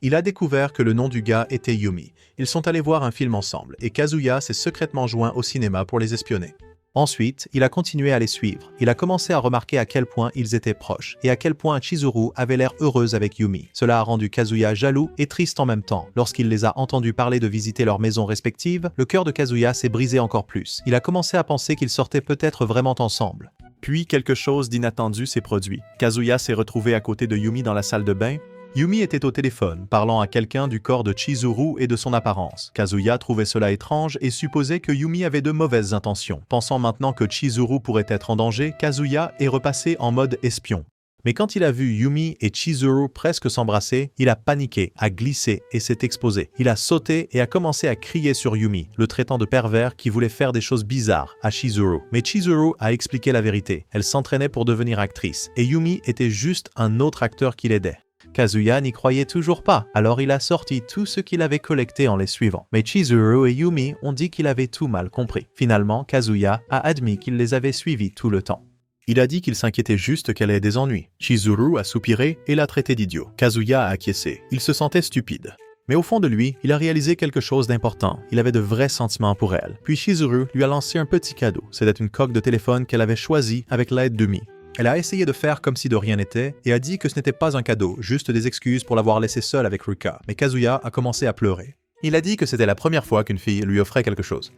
Speaker 2: Il a découvert que le nom du gars était Yumi. Ils sont allés voir un film ensemble, et Kazuya s'est secrètement joint au cinéma pour les espionner. Ensuite, il a continué à les suivre. Il a commencé à remarquer à quel point ils étaient proches et à quel point Chizuru avait l'air heureuse avec Yumi. Cela a rendu Kazuya jaloux et triste en même temps. Lorsqu'il les a entendus parler de visiter leurs maisons respectives, le cœur de Kazuya s'est brisé encore plus. Il a commencé à penser qu'ils sortaient peut-être vraiment ensemble. Puis quelque chose d'inattendu s'est produit. Kazuya s'est retrouvé à côté de Yumi dans la salle de bain. Yumi était au téléphone, parlant à quelqu'un du corps de Chizuru et de son apparence. Kazuya trouvait cela étrange et supposait que Yumi avait de mauvaises intentions. Pensant maintenant que Chizuru pourrait être en danger, Kazuya est repassé en mode espion. Mais quand il a vu Yumi et Chizuru presque s'embrasser, il a paniqué, a glissé et s'est exposé. Il a sauté et a commencé à crier sur Yumi, le traitant de pervers qui voulait faire des choses bizarres à Chizuru. Mais Chizuru a expliqué la vérité. Elle s'entraînait pour devenir actrice et Yumi était juste un autre acteur qui l'aidait. Kazuya n'y croyait toujours pas, alors il a sorti tout ce qu'il avait collecté en les suivant. Mais Chizuru et Yumi ont dit qu'il avait tout mal compris. Finalement, Kazuya a admis qu'il les avait suivis tout le temps. Il a dit qu'il s'inquiétait juste qu'elle ait des ennuis. Chizuru a soupiré et l'a traité d'idiot. Kazuya a acquiescé. Il se sentait stupide. Mais au fond de lui, il a réalisé quelque chose d'important. Il avait de vrais sentiments pour elle. Puis Chizuru lui a lancé un petit cadeau. C'était une coque de téléphone qu'elle avait choisie avec l'aide d'Umi. Elle a essayé de faire comme si de rien n'était et a dit que ce n'était pas un cadeau, juste des excuses pour l'avoir laissé seule avec Ruka. Mais Kazuya a commencé à pleurer. Il a dit que c'était la première fois qu'une fille lui offrait quelque chose.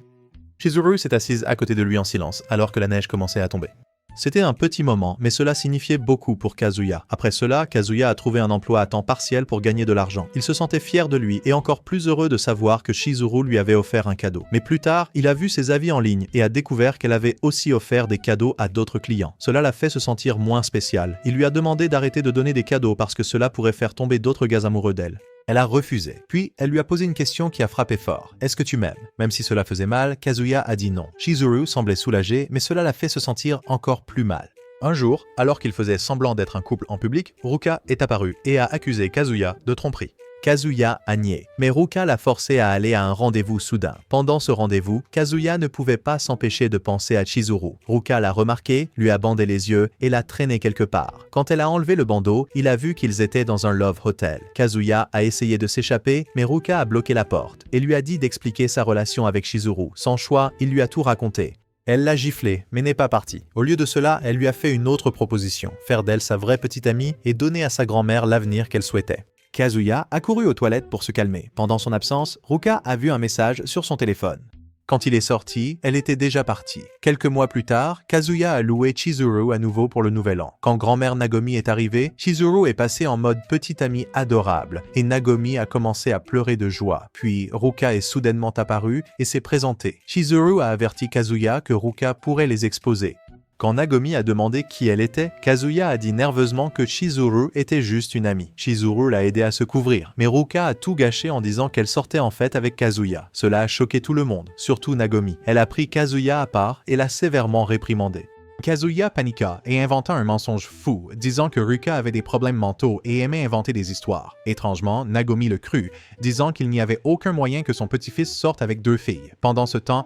Speaker 2: Chizuru s'est assise à côté de lui en silence alors que la neige commençait à tomber. C'était un petit moment, mais cela signifiait beaucoup pour Kazuya. Après cela, Kazuya a trouvé un emploi à temps partiel pour gagner de l'argent. Il se sentait fier de lui et encore plus heureux de savoir que Chizuru lui avait offert un cadeau. Mais plus tard, il a vu ses avis en ligne et a découvert qu'elle avait aussi offert des cadeaux à d'autres clients. Cela l'a fait se sentir moins spécial. Il lui a demandé d'arrêter de donner des cadeaux parce que cela pourrait faire tomber d'autres gars amoureux d'elle. Elle a refusé. Puis, elle lui a posé une question qui a frappé fort. « Est-ce que tu m'aimes ?» Même si cela faisait mal, Kazuya a dit non. Chizuru semblait soulagé, mais cela l'a fait se sentir encore plus mal. Un jour, alors qu'il faisait semblant d'être un couple en public, Ruka est apparue et a accusé Kazuya de tromperie. Kazuya a nié, mais Ruka l'a forcé à aller à un rendez-vous soudain. Pendant ce rendez-vous, Kazuya ne pouvait pas s'empêcher de penser à Chizuru. Ruka l'a remarqué, lui a bandé les yeux et l'a traîné quelque part. Quand elle a enlevé le bandeau, il a vu qu'ils étaient dans un love hotel. Kazuya a essayé de s'échapper, mais Ruka a bloqué la porte et lui a dit d'expliquer sa relation avec Chizuru. Sans choix, il lui a tout raconté. Elle l'a giflé, mais n'est pas partie. Au lieu de cela, elle lui a fait une autre proposition, faire d'elle sa vraie petite amie et donner à sa grand-mère l'avenir qu'elle souhaitait. Kazuya a couru aux toilettes pour se calmer. Pendant son absence, Ruka a vu un message sur son téléphone. Quand il est sorti, elle était déjà partie. Quelques mois plus tard, Kazuya a loué Chizuru à nouveau pour le nouvel an. Quand grand-mère Nagomi est arrivée, Chizuru est passé en mode petite amie adorable et Nagomi a commencé à pleurer de joie. Puis Ruka est soudainement apparue et s'est présentée. Chizuru a averti Kazuya que Ruka pourrait les exposer. Quand Nagomi a demandé qui elle était, Kazuya a dit nerveusement que Chizuru était juste une amie. Chizuru l'a aidé à se couvrir, mais Ruka a tout gâché en disant qu'elle sortait en fait avec Kazuya. Cela a choqué tout le monde, surtout Nagomi. Elle a pris Kazuya à part et l'a sévèrement réprimandé. Kazuya paniqua et inventa un mensonge fou, disant que Ruka avait des problèmes mentaux et aimait inventer des histoires. Étrangement, Nagomi le crut, disant qu'il n'y avait aucun moyen que son petit-fils sorte avec 2 filles. Pendant ce temps,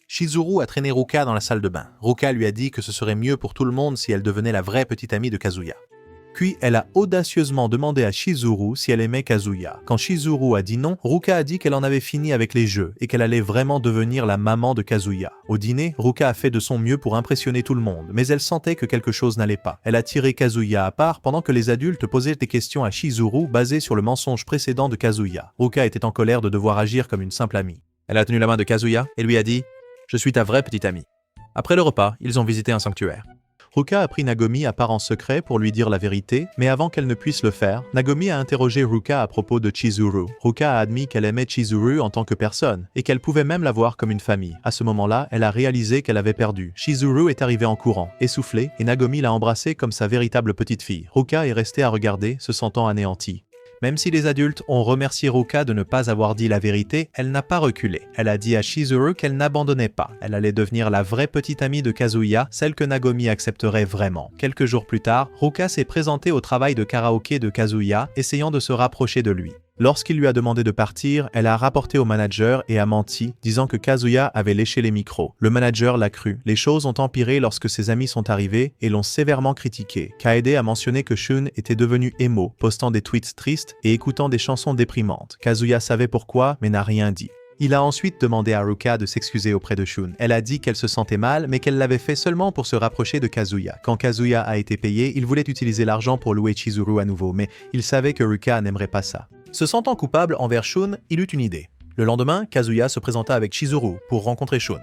Speaker 2: Chizuru a traîné Ruka dans la salle de bain. Ruka lui a dit que ce serait mieux pour tout le monde si elle devenait la vraie petite amie de Kazuya. Puis elle a audacieusement demandé à Chizuru si elle aimait Kazuya. Quand Chizuru a dit non, Ruka a dit qu'elle en avait fini avec les jeux et qu'elle allait vraiment devenir la maman de Kazuya. Au dîner, Ruka a fait de son mieux pour impressionner tout le monde, mais elle sentait que quelque chose n'allait pas. Elle a tiré Kazuya à part pendant que les adultes posaient des questions à Chizuru basées sur le mensonge précédent de Kazuya. Ruka était en colère de devoir agir comme une simple amie. Elle a tenu la main de Kazuya et lui a dit « Je suis ta vraie petite amie ». Après le repas, ils ont visité un sanctuaire. Ruka a pris Nagomi à part en secret pour lui dire la vérité, mais avant qu'elle ne puisse le faire, Nagomi a interrogé Ruka à propos de Chizuru. Ruka a admis qu'elle aimait Chizuru en tant que personne, et qu'elle pouvait même la voir comme une famille. À ce moment-là, elle a réalisé qu'elle avait perdu. Chizuru est arrivée en courant, essoufflée, et Nagomi l'a embrassée comme sa véritable petite fille. Ruka est restée à regarder, se sentant anéantie. Même si les adultes ont remercié Ruka de ne pas avoir dit la vérité, elle n'a pas reculé. Elle a dit à Chizuru qu'elle n'abandonnait pas. Elle allait devenir la vraie petite amie de Kazuya, celle que Nagomi accepterait vraiment. Quelques jours plus tard, Ruka s'est présentée au travail de karaoké de Kazuya, essayant de se rapprocher de lui. Lorsqu'il lui a demandé de partir, elle a rapporté au manager et a menti, disant que Kazuya avait léché les micros. Le manager l'a cru. Les choses ont empiré lorsque ses amis sont arrivés et l'ont sévèrement critiqué. Kaede a mentionné que Shun était devenu emo, postant des tweets tristes et écoutant des chansons déprimantes. Kazuya savait pourquoi, mais n'a rien dit. Il a ensuite demandé à Ruka de s'excuser auprès de Shun. Elle a dit qu'elle se sentait mal, mais qu'elle l'avait fait seulement pour se rapprocher de Kazuya. Quand Kazuya a été payé, il voulait utiliser l'argent pour louer Chizuru à nouveau, mais il savait que Ruka n'aimerait pas ça. Se sentant coupable envers Shun, il eut une idée. Le lendemain, Kazuya se présenta avec Chizuru pour rencontrer Shun.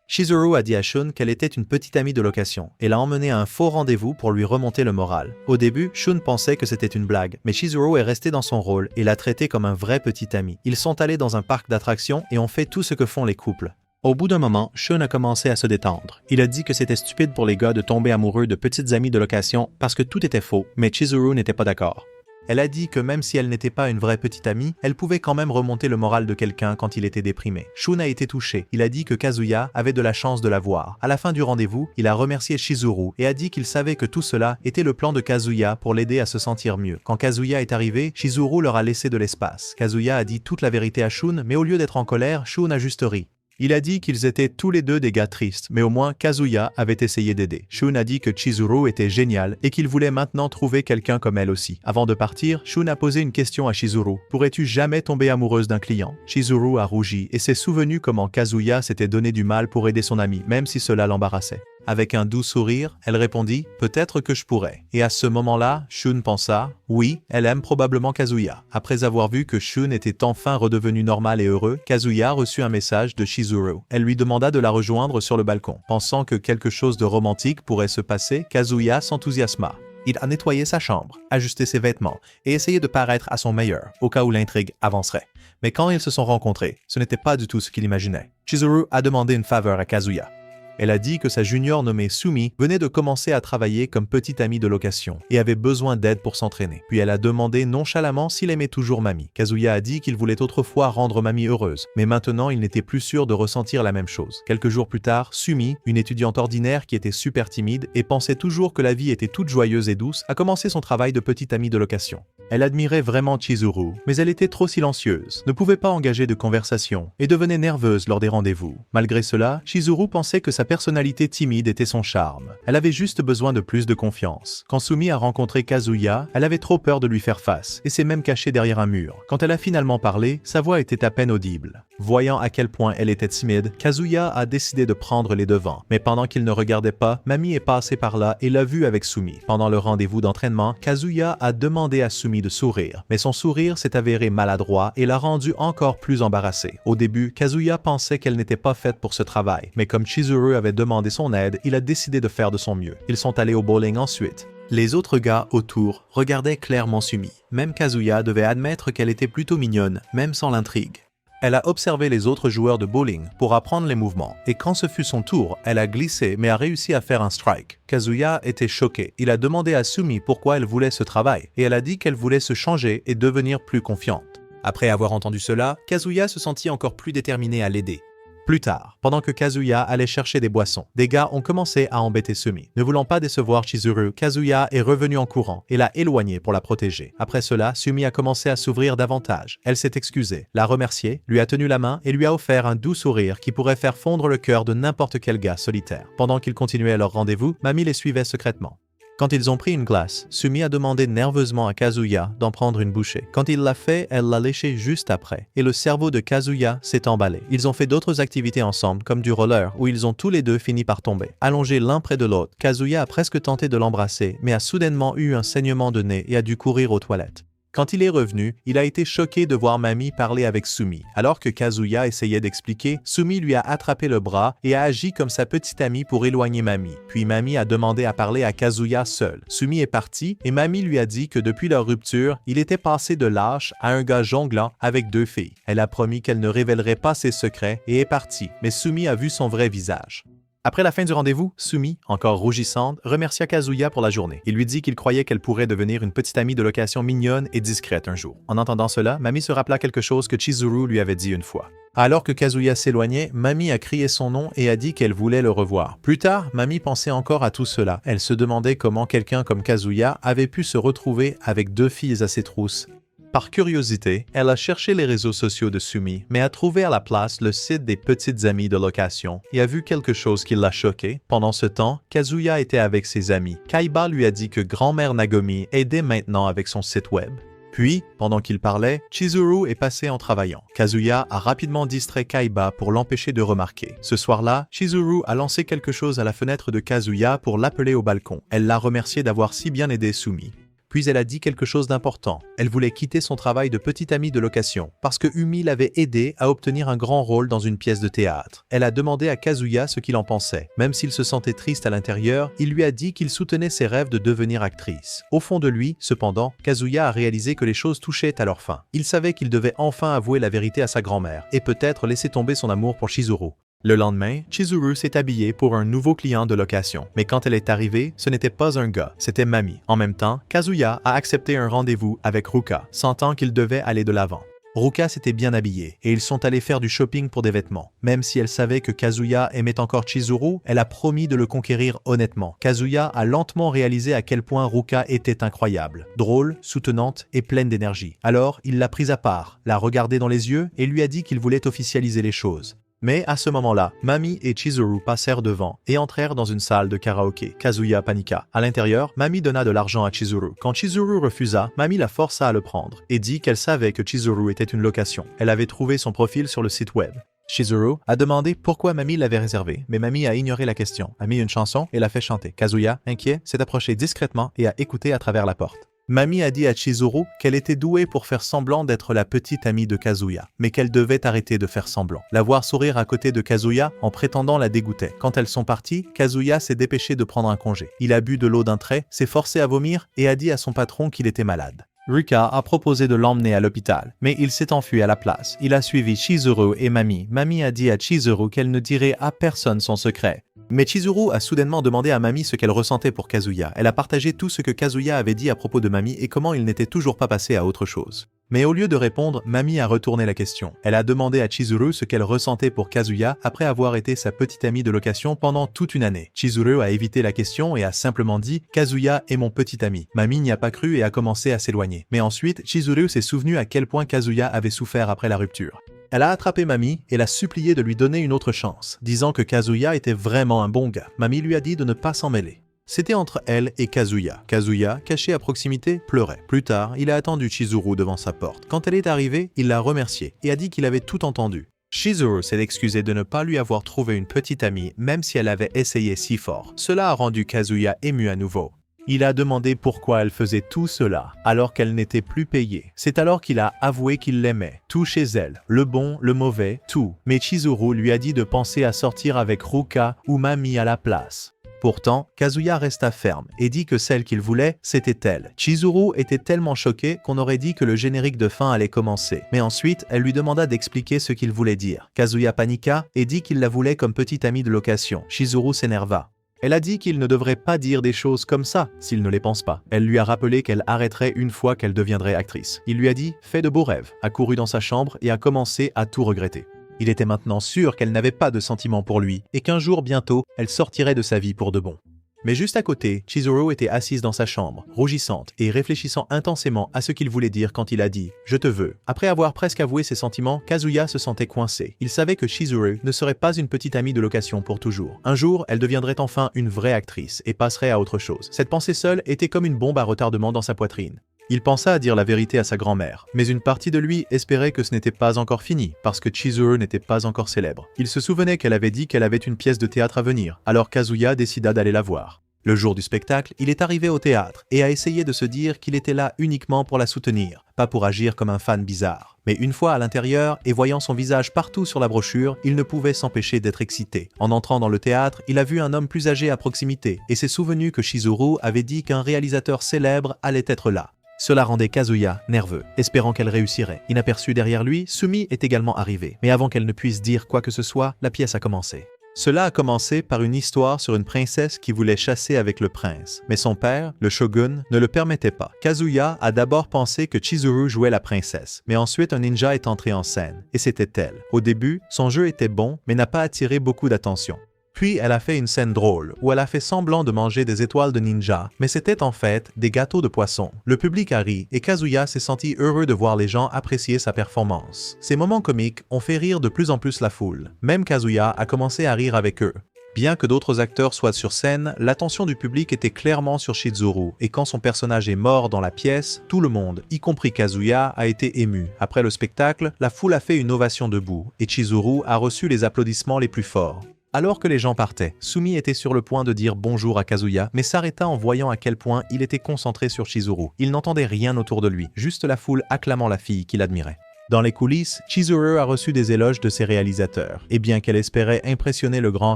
Speaker 2: Chizuru a dit à Shun qu'elle était une petite amie de location et l'a emmenée à un faux rendez-vous pour lui remonter le moral. Au début, Shun pensait que c'était une blague, mais Chizuru est resté dans son rôle et l'a traité comme un vrai petit ami. Ils sont allés dans un parc d'attractions et ont fait tout ce que font les couples. Au bout d'un moment, Shun a commencé à se détendre. Il a dit que c'était stupide pour les gars de tomber amoureux de petites amies de location parce que tout était faux, mais Chizuru n'était pas d'accord. Elle a dit que même si elle n'était pas une vraie petite amie, elle pouvait quand même remonter le moral de quelqu'un quand il était déprimé. Shun a été touché. Il a dit que Kazuya avait de la chance de la voir. À la fin du rendez-vous, il a remercié Chizuru et a dit qu'il savait que tout cela était le plan de Kazuya pour l'aider à se sentir mieux. Quand Kazuya est arrivé, Chizuru leur a laissé de l'espace. Kazuya a dit toute la vérité à Shun, mais au lieu d'être en colère, Shun a juste ri. Il a dit qu'ils étaient tous les deux des gars tristes, mais au moins Kazuya avait essayé d'aider. Shun a dit que Chizuru était génial et qu'il voulait maintenant trouver quelqu'un comme elle aussi. Avant de partir, Shun a posé une question à Chizuru. « Pourrais-tu jamais tomber amoureuse d'un client ?» Chizuru a rougi et s'est souvenu comment Kazuya s'était donné du mal pour aider son ami, même si cela l'embarrassait. Avec un doux sourire, elle répondit « Peut-être que je pourrais ». Et à ce moment-là, Shun pensa « Oui, elle aime probablement Kazuya ». Après avoir vu que Shun était enfin redevenu normal et heureux, Kazuya reçut un message de Chizuru. Elle lui demanda de la rejoindre sur le balcon. Pensant que quelque chose de romantique pourrait se passer, Kazuya s'enthousiasma. Il a nettoyé sa chambre, ajusté ses vêtements et essayé de paraître à son meilleur, au cas où l'intrigue avancerait. Mais quand ils se sont rencontrés, ce n'était pas du tout ce qu'il imaginait. Chizuru a demandé une faveur à Kazuya. Elle a dit que sa junior nommée Sumi venait de commencer à travailler comme petite amie de location et avait besoin d'aide pour s'entraîner. Puis elle a demandé nonchalamment s'il aimait toujours Mami. Kazuya a dit qu'il voulait autrefois rendre Mami heureuse, mais maintenant il n'était plus sûr de ressentir la même chose. Quelques jours plus tard, Sumi, une étudiante ordinaire qui était super timide et pensait toujours que la vie était toute joyeuse et douce, a commencé son travail de petite amie de location. Elle admirait vraiment Chizuru, mais elle était trop silencieuse, ne pouvait pas engager de conversation et devenait nerveuse lors des rendez-vous. Malgré cela, Chizuru pensait que sa personnalité timide était son charme. Elle avait juste besoin de plus de confiance. Quand Sumi a rencontré Kazuya, elle avait trop peur de lui faire face et s'est même cachée derrière un mur. Quand elle a finalement parlé, sa voix était à peine audible. Voyant à quel point elle était timide, Kazuya a décidé de prendre les devants. Mais pendant qu'il ne regardait pas, Mami est passée par là et l'a vu avec Sumi. Pendant le rendez-vous d'entraînement, Kazuya a demandé à Sumi de sourire. Mais son sourire s'est avéré maladroit et l'a rendu encore plus embarrassée. Au début, Kazuya pensait qu'elle n'était pas faite pour ce travail. Mais comme Chizuru avait demandé son aide, il a décidé de faire de son mieux. Ils sont allés au bowling ensuite. Les autres gars autour regardaient clairement Sumi. Même Kazuya devait admettre qu'elle était plutôt mignonne, même sans l'intrigue. Elle a observé les autres joueurs de bowling pour apprendre les mouvements, et quand ce fut son tour, elle a glissé mais a réussi à faire un strike. Kazuya était choqué. Il a demandé à Sumi pourquoi elle voulait ce travail, et elle a dit qu'elle voulait se changer et devenir plus confiante. Après avoir entendu cela, Kazuya se sentit encore plus déterminée à l'aider. Plus tard, pendant que Kazuya allait chercher des boissons, des gars ont commencé à embêter Sumi. Ne voulant pas décevoir Chizuru, Kazuya est revenu en courant et l'a éloignée pour la protéger. Après cela, Sumi a commencé à s'ouvrir davantage. Elle s'est excusée, l'a remercié, lui a tenu la main et lui a offert un doux sourire qui pourrait faire fondre le cœur de n'importe quel gars solitaire. Pendant qu'ils continuaient leur rendez-vous, Mami les suivait secrètement. Quand ils ont pris une glace, Sumi a demandé nerveusement à Kazuya d'en prendre une bouchée. Quand il l'a fait, elle l'a léché juste après, et le cerveau de Kazuya s'est emballé. Ils ont fait d'autres activités ensemble, comme du roller, où ils ont tous les deux fini par tomber. Allongés l'un près de l'autre, Kazuya a presque tenté de l'embrasser, mais a soudainement eu un saignement de nez et a dû courir aux toilettes. Quand il est revenu, il a été choqué de voir Mami parler avec Sumi. Alors que Kazuya essayait d'expliquer, Sumi lui a attrapé le bras et a agi comme sa petite amie pour éloigner Mami. Puis Mami a demandé à parler à Kazuya seul. Sumi est parti et Mami lui a dit que depuis leur rupture, il était passé de lâche à un gars jonglant avec 2 filles. Elle a promis qu'elle ne révélerait pas ses secrets et est partie, mais Sumi a vu son vrai visage. Après la fin du rendez-vous, Sumi, encore rougissante, remercia Kazuya pour la journée. Il lui dit qu'il croyait qu'elle pourrait devenir une petite amie de location mignonne et discrète un jour. En entendant cela, Mami se rappela quelque chose que Chizuru lui avait dit une fois. Alors que Kazuya s'éloignait, Mami a crié son nom et a dit qu'elle voulait le revoir. Plus tard, Mami pensait encore à tout cela. Elle se demandait comment quelqu'un comme Kazuya avait pu se retrouver avec 2 filles à ses trousses. Par curiosité, elle a cherché les réseaux sociaux de Sumi, mais a trouvé à la place le site des petites amies de location et a vu quelque chose qui l'a choqué. Pendant ce temps, Kazuya était avec ses amis. Kaiba lui a dit que grand-mère Nagomi aidait maintenant avec son site web. Puis, pendant qu'il parlait, Chizuru est passé en travaillant. Kazuya a rapidement distrait Kaiba pour l'empêcher de remarquer. Ce soir-là, Chizuru a lancé quelque chose à la fenêtre de Kazuya pour l'appeler au balcon. Elle l'a remercié d'avoir si bien aidé Sumi. Puis elle a dit quelque chose d'important. Elle voulait quitter son travail de petite amie de location parce que Umi l'avait aidé à obtenir un grand rôle dans une pièce de théâtre. Elle a demandé à Kazuya ce qu'il en pensait. Même s'il se sentait triste à l'intérieur, il lui a dit qu'il soutenait ses rêves de devenir actrice. Au fond de lui, cependant, Kazuya a réalisé que les choses touchaient à leur fin. Il savait qu'il devait enfin avouer la vérité à sa grand-mère et peut-être laisser tomber son amour pour Chizuru. Le lendemain, Chizuru s'est habillée pour un nouveau client de location. Mais quand elle est arrivée, ce n'était pas un gars, c'était Mami. En même temps, Kazuya a accepté un rendez-vous avec Ruka, sentant qu'il devait aller de l'avant. Ruka s'était bien habillée et ils sont allés faire du shopping pour des vêtements. Même si elle savait que Kazuya aimait encore Chizuru, elle a promis de le conquérir honnêtement. Kazuya a lentement réalisé à quel point Ruka était incroyable, drôle, soutenante et pleine d'énergie. Alors, il l'a prise à part, l'a regardée dans les yeux et lui a dit qu'il voulait officialiser les choses. Mais à ce moment-là, Mami et Chizuru passèrent devant et entrèrent dans une salle de karaoké. Kazuya paniqua. À l'intérieur, Mami donna de l'argent à Chizuru. Quand Chizuru refusa, Mami la força à le prendre et dit qu'elle savait que Chizuru était une location. Elle avait trouvé son profil sur le site web. Chizuru a demandé pourquoi Mami l'avait réservé, mais Mami a ignoré la question, a mis une chanson et l'a fait chanter. Kazuya, inquiet, s'est approché discrètement et a écouté à travers la porte. Mami a dit à Chizuru qu'elle était douée pour faire semblant d'être la petite amie de Kazuya, mais qu'elle devait arrêter de faire semblant. La voir sourire à côté de Kazuya en prétendant la dégoûtait. Quand elles sont parties, Kazuya s'est dépêché de prendre un congé. Il a bu de l'eau d'un trait, s'est forcé à vomir et a dit à son patron qu'il était malade. Ruka a proposé de l'emmener à l'hôpital, mais il s'est enfui à la place. Il a suivi Chizuru et Mami. Mami a dit à Chizuru qu'elle ne dirait à personne son secret. Mais Chizuru a soudainement demandé à Mami ce qu'elle ressentait pour Kazuya. Elle a partagé tout ce que Kazuya avait dit à propos de Mami et comment il n'était toujours pas passé à autre chose. Mais au lieu de répondre, Mami a retourné la question. Elle a demandé à Chizuru ce qu'elle ressentait pour Kazuya après avoir été sa petite amie de location pendant toute une année. Chizuru a évité la question et a simplement dit « Kazuya est mon petit ami ». Mami n'y a pas cru et a commencé à s'éloigner. Mais ensuite, Chizuru s'est souvenu à quel point Kazuya avait souffert après la rupture. Elle a attrapé Mami et l'a supplié de lui donner une autre chance, disant que Kazuya était vraiment un bon gars. Mami lui a dit de ne pas s'en mêler. C'était entre elle et Kazuya. Kazuya, caché à proximité, pleurait. Plus tard, il a attendu Chizuru devant sa porte. Quand elle est arrivée, il l'a remerciée et a dit qu'il avait tout entendu. Chizuru s'est excusé de ne pas lui avoir trouvé une petite amie, même si elle avait essayé si fort. Cela a rendu Kazuya ému à nouveau. Il a demandé pourquoi elle faisait tout cela, alors qu'elle n'était plus payée. C'est alors qu'il a avoué qu'il l'aimait, tout chez elle, le bon, le mauvais, tout. Mais Chizuru lui a dit de penser à sortir avec Ruka ou Mami à la place. Pourtant, Kazuya resta ferme et dit que celle qu'il voulait, c'était elle. Chizuru était tellement choquée qu'on aurait dit que le générique de fin allait commencer. Mais ensuite, elle lui demanda d'expliquer ce qu'il voulait dire. Kazuya paniqua et dit qu'il la voulait comme petite amie de location. Chizuru s'énerva. Elle a dit qu'il ne devrait pas dire des choses comme ça s'il ne les pense pas. Elle lui a rappelé qu'elle arrêterait une fois qu'elle deviendrait actrice. Il lui a dit « Fais de beaux rêves », a couru dans sa chambre et a commencé à tout regretter. Il était maintenant sûr qu'elle n'avait pas de sentiments pour lui et qu'un jour bientôt, elle sortirait de sa vie pour de bon. Mais juste à côté, Chizuru était assise dans sa chambre, rougissante et réfléchissant intensément à ce qu'il voulait dire quand il a dit « Je te veux ». Après avoir presque avoué ses sentiments, Kazuya se sentait coincé. Il savait que Chizuru ne serait pas une petite amie de location pour toujours. Un jour, elle deviendrait enfin une vraie actrice et passerait à autre chose. Cette pensée seule était comme une bombe à retardement dans sa poitrine. Il pensa à dire la vérité à sa grand-mère, mais une partie de lui espérait que ce n'était pas encore fini, parce que Chizuru n'était pas encore célèbre. Il se souvenait qu'elle avait dit qu'elle avait une pièce de théâtre à venir, alors Kazuya décida d'aller la voir. Le jour du spectacle, il est arrivé au théâtre et a essayé de se dire qu'il était là uniquement pour la soutenir, pas pour agir comme un fan bizarre. Mais une fois à l'intérieur et voyant son visage partout sur la brochure, il ne pouvait s'empêcher d'être excité. En entrant dans le théâtre, il a vu un homme plus âgé à proximité et s'est souvenu que Chizuru avait dit qu'un réalisateur célèbre allait être là. Cela rendait Kazuya nerveux, espérant qu'elle réussirait. Inaperçue derrière lui, Sumi est également arrivée. Mais avant qu'elle ne puisse dire quoi que ce soit, la pièce a commencé. Cela a commencé par une histoire sur une princesse qui voulait chasser avec le prince. Mais son père, le shogun, ne le permettait pas. Kazuya a d'abord pensé que Chizuru jouait la princesse. Mais ensuite, un ninja est entré en scène. Et c'était elle. Au début, son jeu était bon, mais n'a pas attiré beaucoup d'attention. Puis elle a fait une scène drôle, où elle a fait semblant de manger des étoiles de ninja, mais c'était en fait des gâteaux de poisson. Le public a ri, et Kazuya s'est senti heureux de voir les gens apprécier sa performance. Ces moments comiques ont fait rire de plus en plus la foule. Même Kazuya a commencé à rire avec eux. Bien que d'autres acteurs soient sur scène, l'attention du public était clairement sur Chizuru, et quand son personnage est mort dans la pièce, tout le monde, y compris Kazuya, a été ému. Après le spectacle, la foule a fait une ovation debout, et Chizuru a reçu les applaudissements les plus forts. Alors que les gens partaient, Sumi était sur le point de dire bonjour à Kazuya, mais s'arrêta en voyant à quel point il était concentré sur Chizuru. Il n'entendait rien autour de lui, juste la foule acclamant la fille qu'il admirait. Dans les coulisses, Chizuru a reçu des éloges de ses réalisateurs. Et bien qu'elle espérait impressionner le grand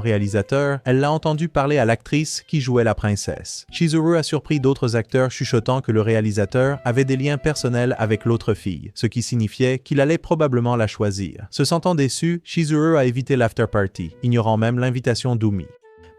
Speaker 2: réalisateur, elle l'a entendu parler à l'actrice qui jouait la princesse. Chizuru a surpris d'autres acteurs chuchotant que le réalisateur avait des liens personnels avec l'autre fille, ce qui signifiait qu'il allait probablement la choisir. Se sentant déçu, Chizuru a évité l'after-party, ignorant même l'invitation d'Umi.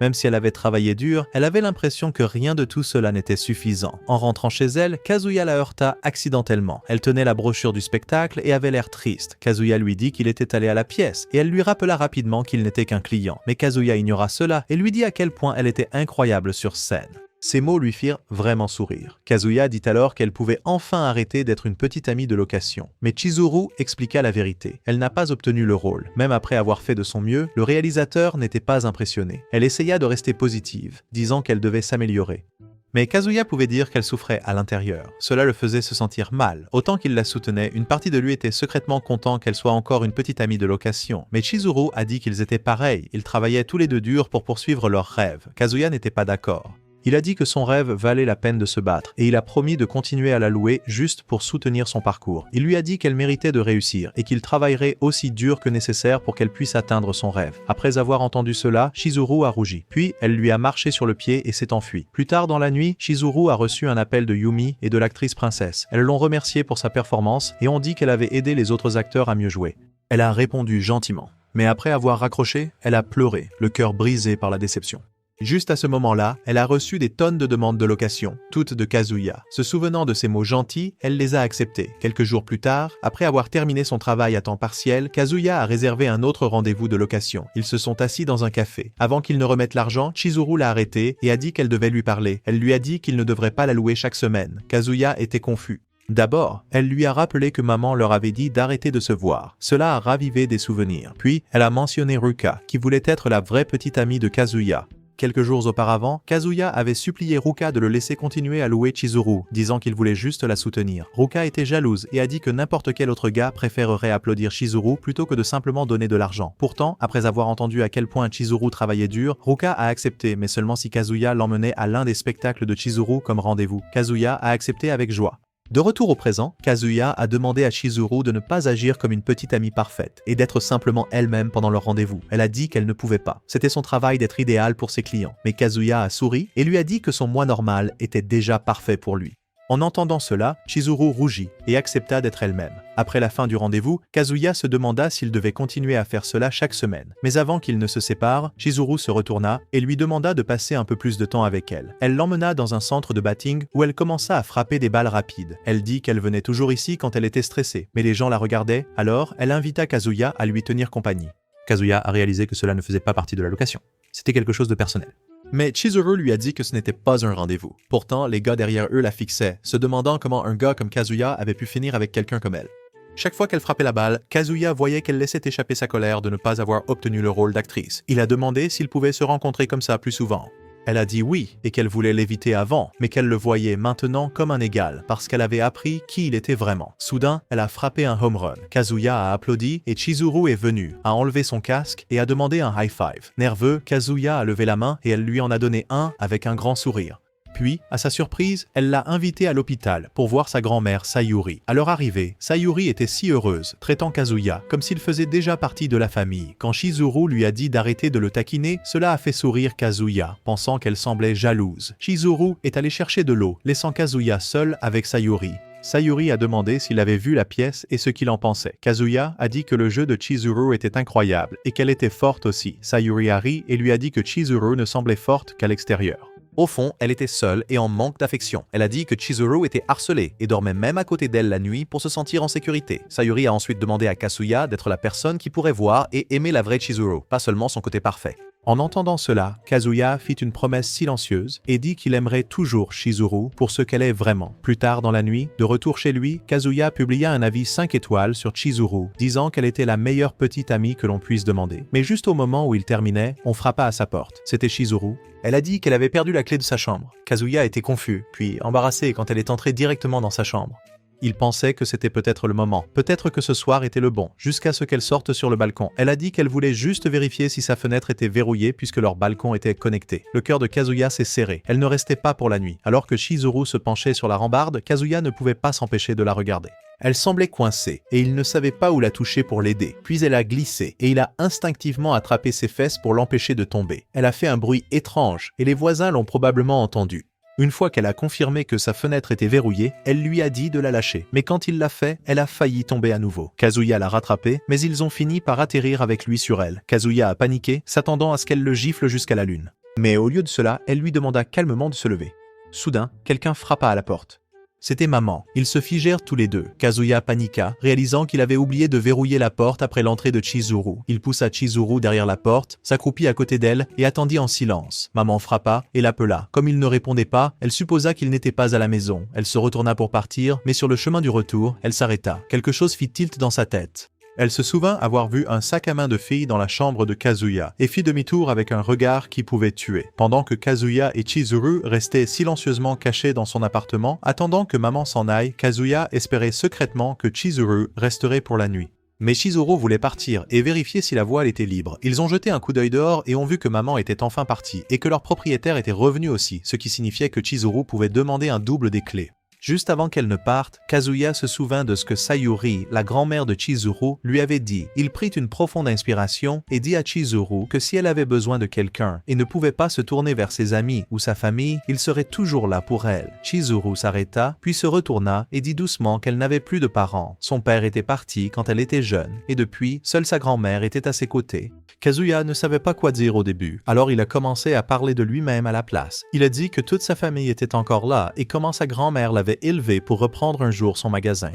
Speaker 2: Même si elle avait travaillé dur, elle avait l'impression que rien de tout cela n'était suffisant. En rentrant chez elle, Kazuya la heurta accidentellement. Elle tenait la brochure du spectacle et avait l'air triste. Kazuya lui dit qu'il était allé à la pièce et elle lui rappela rapidement qu'il n'était qu'un client. Mais Kazuya ignora cela et lui dit à quel point elle était incroyable sur scène. Ces mots lui firent vraiment sourire. Kazuya dit alors qu'elle pouvait enfin arrêter d'être une petite amie de location. Mais Chizuru expliqua la vérité. Elle n'a pas obtenu le rôle. Même après avoir fait de son mieux, le réalisateur n'était pas impressionné. Elle essaya de rester positive, disant qu'elle devait s'améliorer. Mais Kazuya pouvait dire qu'elle souffrait à l'intérieur. Cela le faisait se sentir mal. Autant qu'il la soutenait, une partie de lui était secrètement content qu'elle soit encore une petite amie de location. Mais Chizuru a dit qu'ils étaient pareils. Ils travaillaient tous les deux dur pour poursuivre leurs rêves. Kazuya n'était pas d'accord. Il a dit que son rêve valait la peine de se battre et il a promis de continuer à la louer juste pour soutenir son parcours. Il lui a dit qu'elle méritait de réussir et qu'il travaillerait aussi dur que nécessaire pour qu'elle puisse atteindre son rêve. Après avoir entendu cela, Chizuru a rougi. Puis, elle lui a marché sur le pied et s'est enfuie. Plus tard dans la nuit, Chizuru a reçu un appel de Yumi et de l'actrice princesse. Elles l'ont remerciée pour sa performance et ont dit qu'elle avait aidé les autres acteurs à mieux jouer. Elle a répondu gentiment. Mais après avoir raccroché, elle a pleuré, le cœur brisé par la déception. Juste à ce moment-là, elle a reçu des tonnes de demandes de location, toutes de Kazuya. Se souvenant de ces mots gentils, elle les a acceptées. Quelques jours plus tard, après avoir terminé son travail à temps partiel, Kazuya a réservé un autre rendez-vous de location. Ils se sont assis dans un café. Avant qu'il ne remette l'argent, Chizuru l'a arrêté et a dit qu'elle devait lui parler. Elle lui a dit qu'il ne devrait pas la louer chaque semaine. Kazuya était confus. D'abord, elle lui a rappelé que maman leur avait dit d'arrêter de se voir. Cela a ravivé des souvenirs. Puis, elle a mentionné Ruka, qui voulait être la vraie petite amie de Kazuya. Quelques jours auparavant, Kazuya avait supplié Ruka de le laisser continuer à louer Chizuru, disant qu'il voulait juste la soutenir. Ruka était jalouse et a dit que n'importe quel autre gars préférerait applaudir Chizuru plutôt que de simplement donner de l'argent. Pourtant, après avoir entendu à quel point Chizuru travaillait dur, Ruka a accepté, mais seulement si Kazuya l'emmenait à l'un des spectacles de Chizuru comme rendez-vous. Kazuya a accepté avec joie. De retour au présent, Kazuya a demandé à Chizuru de ne pas agir comme une petite amie parfaite et d'être simplement elle-même pendant leur rendez-vous. Elle a dit qu'elle ne pouvait pas. C'était son travail d'être idéal pour ses clients. Mais Kazuya a souri et lui a dit que son moi normal était déjà parfait pour lui. En entendant cela, Chizuru rougit et accepta d'être elle-même. Après la fin du rendez-vous, Kazuya se demanda s'il devait continuer à faire cela chaque semaine. Mais avant qu'ils ne se séparent, Chizuru se retourna et lui demanda de passer un peu plus de temps avec elle. Elle l'emmena dans un centre de batting où elle commença à frapper des balles rapides. Elle dit qu'elle venait toujours ici quand elle était stressée, mais les gens la regardaient, alors elle invita Kazuya à lui tenir compagnie. Kazuya a réalisé que cela ne faisait pas partie de la location. C'était quelque chose de personnel. Mais Chizuru lui a dit que ce n'était pas un rendez-vous. Pourtant, les gars derrière eux la fixaient, se demandant comment un gars comme Kazuya avait pu finir avec quelqu'un comme elle. Chaque fois qu'elle frappait la balle, Kazuya voyait qu'elle laissait échapper sa colère de ne pas avoir obtenu le rôle d'actrice. Il a demandé s'ils pouvaient se rencontrer comme ça plus souvent. Elle a dit oui et qu'elle voulait l'éviter avant, mais qu'elle le voyait maintenant comme un égal parce qu'elle avait appris qui il était vraiment. Soudain, elle a frappé un home run. Kazuya a applaudi et Chizuru est venu, a enlevé son casque et a demandé un high five. Nerveux, Kazuya a levé la main et elle lui en a donné un avec un grand sourire. Puis, à sa surprise, elle l'a invité à l'hôpital pour voir sa grand-mère Sayuri. À leur arrivée, Sayuri était si heureuse, traitant Kazuya comme s'il faisait déjà partie de la famille. Quand Chizuru lui a dit d'arrêter de le taquiner, cela a fait sourire Kazuya, pensant qu'elle semblait jalouse. Chizuru est allé chercher de l'eau, laissant Kazuya seul avec Sayuri. Sayuri a demandé s'il avait vu la pièce et ce qu'il en pensait. Kazuya a dit que le jeu de Chizuru était incroyable et qu'elle était forte aussi. Sayuri a ri et lui a dit que Chizuru ne semblait forte qu'à l'extérieur. Au fond, elle était seule et en manque d'affection. Elle a dit que Chizuru était harcelé et dormait même à côté d'elle la nuit pour se sentir en sécurité. Sayuri a ensuite demandé à Kazuya d'être la personne qui pourrait voir et aimer la vraie Chizuru, pas seulement son côté parfait. En entendant cela, Kazuya fit une promesse silencieuse et dit qu'il aimerait toujours Chizuru pour ce qu'elle est vraiment. Plus tard dans la nuit, de retour chez lui, Kazuya publia un avis 5 étoiles sur Chizuru, disant qu'elle était la meilleure petite amie que l'on puisse demander. Mais juste au moment où il terminait, on frappa à sa porte. C'était Chizuru. Elle a dit qu'elle avait perdu la clé de sa chambre. Kazuya était confus, puis embarrassé quand elle est entrée directement dans sa chambre. Il pensait que c'était peut-être le moment, peut-être que ce soir était le bon, jusqu'à ce qu'elle sorte sur le balcon. Elle a dit qu'elle voulait juste vérifier si sa fenêtre était verrouillée puisque leur balcon était connecté. Le cœur de Kazuya s'est serré. Elle ne restait pas pour la nuit. Alors que Chizuru se penchait sur la rambarde, Kazuya ne pouvait pas s'empêcher de la regarder. Elle semblait coincée, et il ne savait pas où la toucher pour l'aider. Puis elle a glissé, et il a instinctivement attrapé ses fesses pour l'empêcher de tomber. Elle a fait un bruit étrange, et les voisins l'ont probablement entendu. Une fois qu'elle a confirmé que sa fenêtre était verrouillée, elle lui a dit de la lâcher. Mais quand il l'a fait, elle a failli tomber à nouveau. Kazuya l'a rattrapée, mais ils ont fini par atterrir avec lui sur elle. Kazuya a paniqué, s'attendant à ce qu'elle le gifle jusqu'à la lune. Mais au lieu de cela, elle lui demanda calmement de se lever. Soudain, quelqu'un frappa à la porte. C'était maman. Ils se figèrent tous les deux. Kazuya paniqua, réalisant qu'il avait oublié de verrouiller la porte après l'entrée de Chizuru. Il poussa Chizuru derrière la porte, s'accroupit à côté d'elle et attendit en silence. Maman frappa et l'appela. Comme il ne répondait pas, elle supposa qu'il n'était pas à la maison. Elle se retourna pour partir, mais sur le chemin du retour, elle s'arrêta. Quelque chose fit tilt dans sa tête. Elle se souvint avoir vu un sac à main de fille dans la chambre de Kazuya et fit demi-tour avec un regard qui pouvait tuer. Pendant que Kazuya et Chizuru restaient silencieusement cachés dans son appartement, attendant que maman s'en aille, Kazuya espérait secrètement que Chizuru resterait pour la nuit. Mais Chizuru voulait partir et vérifier si la voile était libre. Ils ont jeté un coup d'œil dehors et ont vu que maman était enfin partie et que leur propriétaire était revenu aussi, ce qui signifiait que Chizuru pouvait demander un double des clés. Juste avant qu'elle ne parte, Kazuya se souvint de ce que Sayuri, la grand-mère de Chizuru, lui avait dit. Il prit une profonde inspiration et dit à Chizuru que si elle avait besoin de quelqu'un et ne pouvait pas se tourner vers ses amis ou sa famille, il serait toujours là pour elle. Chizuru s'arrêta, puis se retourna et dit doucement qu'elle n'avait plus de parents. Son père était parti quand elle était jeune et depuis, seule sa grand-mère était à ses côtés. Kazuya ne savait pas quoi dire au début, alors il a commencé à parler de lui-même à la place. Il a dit que toute sa famille était encore là et comment sa grand-mère l'avait élevé pour reprendre un jour son magasin.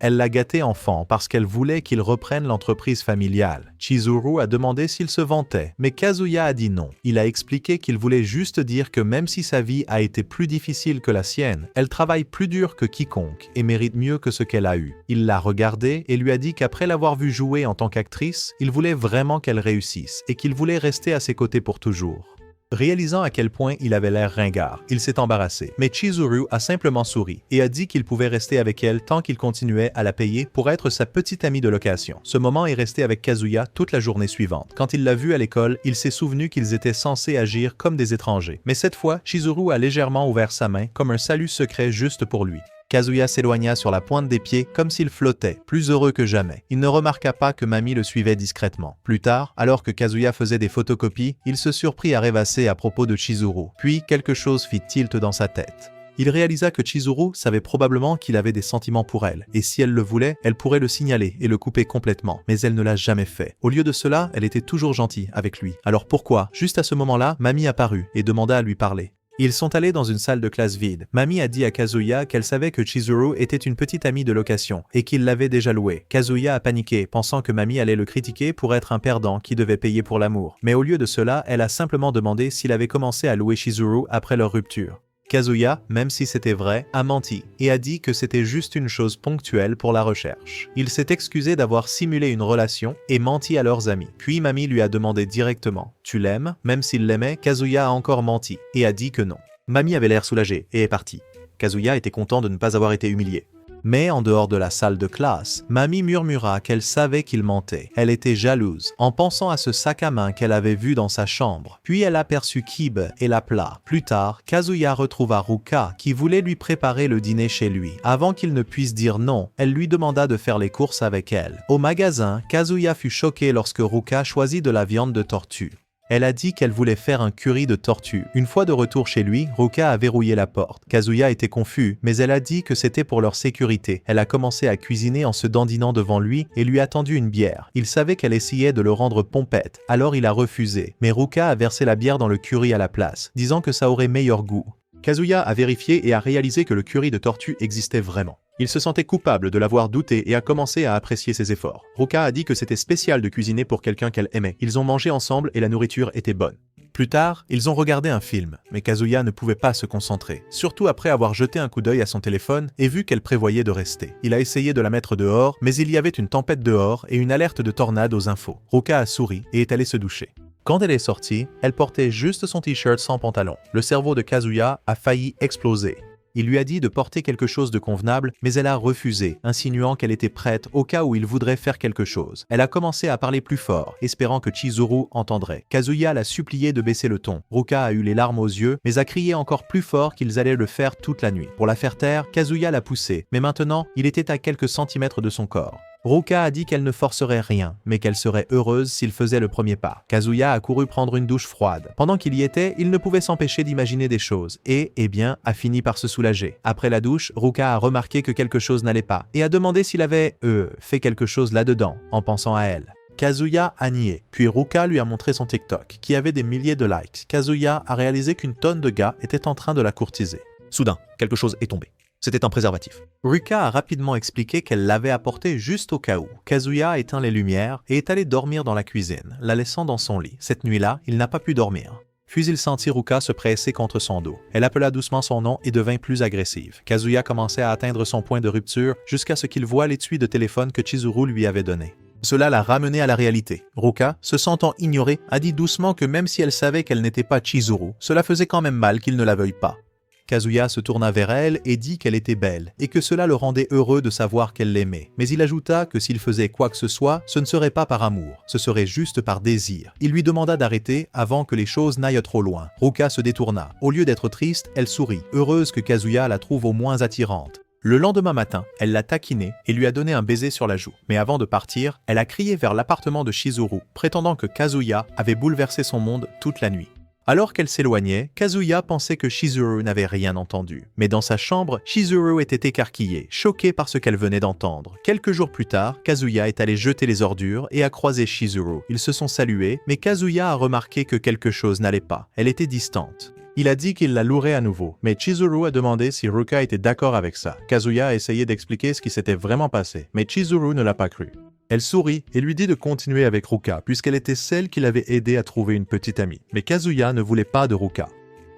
Speaker 2: Elle l'a gâté enfant parce qu'elle voulait qu'il reprenne l'entreprise familiale. Chizuru a demandé s'il se vantait, mais Kazuya a dit non. Il a expliqué qu'il voulait juste dire que même si sa vie a été plus difficile que la sienne, elle travaille plus dur que quiconque et mérite mieux que ce qu'elle a eu. Il l'a regardée et lui a dit qu'après l'avoir vue jouer en tant qu'actrice, il voulait vraiment qu'elle réussisse et qu'il voulait rester à ses côtés pour toujours. Réalisant à quel point il avait l'air ringard, il s'est embarrassé, mais Chizuru a simplement souri et a dit qu'il pouvait rester avec elle tant qu'il continuait à la payer pour être sa petite amie de location. Ce moment est resté avec Kazuya toute la journée suivante. Quand il l'a vue à l'école, il s'est souvenu qu'ils étaient censés agir comme des étrangers. Mais cette fois, Chizuru a légèrement ouvert sa main comme un salut secret juste pour lui. Kazuya s'éloigna sur la pointe des pieds comme s'il flottait, plus heureux que jamais. Il ne remarqua pas que Mamie le suivait discrètement. Plus tard, alors que Kazuya faisait des photocopies, il se surprit à rêvasser à propos de Chizuru. Puis, quelque chose fit tilt dans sa tête. Il réalisa que Chizuru savait probablement qu'il avait des sentiments pour elle, et si elle le voulait, elle pourrait le signaler et le couper complètement, mais elle ne l'a jamais fait. Au lieu de cela, elle était toujours gentille avec lui. Alors pourquoi, juste à ce moment-là, Mamie apparut et demanda à lui parler. Ils sont allés dans une salle de classe vide. Mamie a dit à Kazuya qu'elle savait que Chizuru était une petite amie de location et qu'il l'avait déjà louée. Kazuya a paniqué, pensant que Mamie allait le critiquer pour être un perdant qui devait payer pour l'amour. Mais au lieu de cela, elle a simplement demandé s'il avait commencé à louer Chizuru après leur rupture. Kazuya, même si c'était vrai, a menti et a dit que c'était juste une chose ponctuelle pour la recherche. Il s'est excusé d'avoir simulé une relation et menti à leurs amis. Puis Mamie lui a demandé directement « Tu l'aimes ?» Même s'il l'aimait, Kazuya a encore menti et a dit que non. Mamie avait l'air soulagée et est partie. Kazuya était content de ne pas avoir été humilié. Mais en dehors de la salle de classe, Mamie murmura qu'elle savait qu'il mentait. Elle était jalouse, en pensant à ce sac à main qu'elle avait vu dans sa chambre. Puis elle aperçut Kibe et l'appela. Plus tard, Kazuya retrouva Ruka, qui voulait lui préparer le dîner chez lui. Avant qu'il ne puisse dire non, elle lui demanda de faire les courses avec elle. Au magasin, Kazuya fut choqué lorsque Ruka choisit de la viande de tortue. Elle a dit qu'elle voulait faire un curry de tortue. Une fois de retour chez lui, Ruka a verrouillé la porte. Kazuya était confus, mais elle a dit que c'était pour leur sécurité. Elle a commencé à cuisiner en se dandinant devant lui et lui a tendu une bière. Il savait qu'elle essayait de le rendre pompette, alors il a refusé. Mais Ruka a versé la bière dans le curry à la place, disant que ça aurait meilleur goût.
Speaker 1: Kazuya a vérifié et a réalisé que le curry de tortue existait vraiment. Il se sentait coupable de l'avoir douté et a commencé à apprécier ses efforts. Ruka a dit que c'était spécial de cuisiner pour quelqu'un qu'elle aimait. Ils ont mangé ensemble et la nourriture était bonne. Plus tard, ils ont regardé un film, mais Kazuya ne pouvait pas se concentrer, surtout après avoir jeté un coup d'œil à son téléphone et vu qu'elle prévoyait de rester. Il a essayé de la mettre dehors, mais il y avait une tempête dehors et une alerte de tornade aux infos. Ruka a souri et est allée se doucher. Quand elle est sortie, elle portait juste son t-shirt sans pantalon. Le cerveau de Kazuya a failli exploser.
Speaker 2: Il lui a dit de porter quelque chose de convenable, mais elle a refusé, insinuant qu'elle était prête au cas où il voudrait faire quelque chose. Elle a commencé à parler plus fort, espérant que Chizuru entendrait. Kazuya l'a supplié de baisser le ton. Ruka a eu les larmes aux yeux, mais a crié encore plus fort qu'ils allaient le faire toute la nuit. Pour la faire taire, Kazuya l'a poussé, mais maintenant, il était à quelques centimètres de son corps. Ruka a dit qu'elle ne forcerait rien, mais qu'elle serait heureuse s'il faisait le premier pas. Kazuya a couru prendre une douche froide. Pendant qu'il y était, il ne pouvait s'empêcher d'imaginer des choses, et, a fini par se soulager. Après la douche, Ruka a remarqué que quelque chose n'allait pas, et a demandé s'il avait, fait quelque chose là-dedans, en pensant à elle. Kazuya a nié, puis Ruka lui a montré son TikTok, qui avait des milliers de likes. Kazuya a réalisé qu'une tonne de gars étaient en train de la courtiser.
Speaker 3: Soudain, quelque chose est tombé. C'était un préservatif.
Speaker 2: Ruka a rapidement expliqué qu'elle l'avait apporté juste au cas où. Kazuya a éteint les lumières et est allé dormir dans la cuisine, la laissant dans son lit. Cette nuit-là, il n'a pas pu dormir. Puis il sentit Ruka se presser contre son dos. Elle appela doucement son nom et devint plus agressive. Kazuya commençait à atteindre son point de rupture jusqu'à ce qu'il voie l'étui de téléphone que Chizuru lui avait donné. Cela l'a ramené à la réalité. Ruka, se sentant ignorée, a dit doucement que même si elle savait qu'elle n'était pas Chizuru, cela faisait quand même mal qu'il ne la veuille pas. Kazuya se tourna vers elle et dit qu'elle était belle et que cela le rendait heureux de savoir qu'elle l'aimait. Mais il ajouta que s'il faisait quoi que ce soit, ce ne serait pas par amour, ce serait juste par désir. Il lui demanda d'arrêter avant que les choses n'aillent trop loin. Ruka se détourna. Au lieu d'être triste, elle sourit, heureuse que Kazuya la trouve au moins attirante. Le lendemain matin, elle l'a taquiné et lui a donné un baiser sur la joue. Mais avant de partir, elle a crié vers l'appartement de Chizuru, prétendant que Kazuya avait bouleversé son monde toute la nuit. Alors qu'elle s'éloignait, Kazuya pensait que Chizuru n'avait rien entendu. Mais dans sa chambre, Chizuru était écarquillée, choquée par ce qu'elle venait d'entendre. Quelques jours plus tard, Kazuya est allé jeter les ordures et a croisé Chizuru. Ils se sont salués, mais Kazuya a remarqué que quelque chose n'allait pas. Elle était distante. Il a dit qu'il la louerait à nouveau, mais Chizuru a demandé si Ruka était d'accord avec ça. Kazuya a essayé d'expliquer ce qui s'était vraiment passé, mais Chizuru ne l'a pas cru. Elle sourit et lui dit de continuer avec Ruka, puisqu'elle était celle qui l'avait aidé à trouver une petite amie. Mais Kazuya ne voulait pas de Ruka.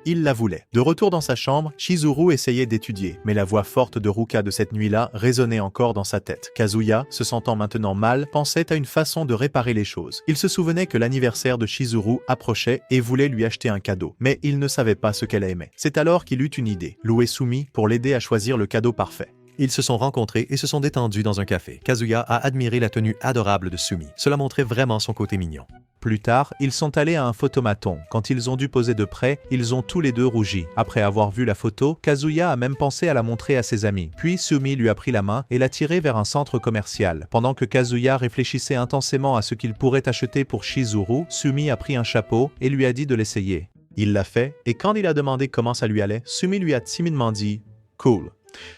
Speaker 2: Il la voulait. De retour dans sa chambre, Chizuru essayait d'étudier, mais la voix forte de Ruka de cette nuit-là résonnait encore dans sa tête. Kazuya, se sentant maintenant mal, pensait à une façon de réparer les choses. Il se souvenait que l'anniversaire de Chizuru approchait et voulait lui acheter un cadeau, mais il ne savait pas ce qu'elle aimait. C'est alors qu'il eut une idée, louer Sumi pour l'aider à choisir le cadeau parfait. Ils se sont rencontrés et se sont détendus dans un café. Kazuya a admiré la tenue adorable de Sumi. Cela montrait vraiment son côté mignon. Plus tard, ils sont allés à un photomaton. Quand ils ont dû poser de près, ils ont tous les deux rougi. Après avoir vu la photo, Kazuya a même pensé à la montrer à ses amis. Puis Sumi lui a pris la main et l'a tiré vers un centre commercial. Pendant que Kazuya réfléchissait intensément à ce qu'il pourrait acheter pour Chizuru, Sumi a pris un chapeau et lui a dit de l'essayer. Il l'a fait, et quand il a demandé comment ça lui allait, Sumi lui a timidement dit « Cool ».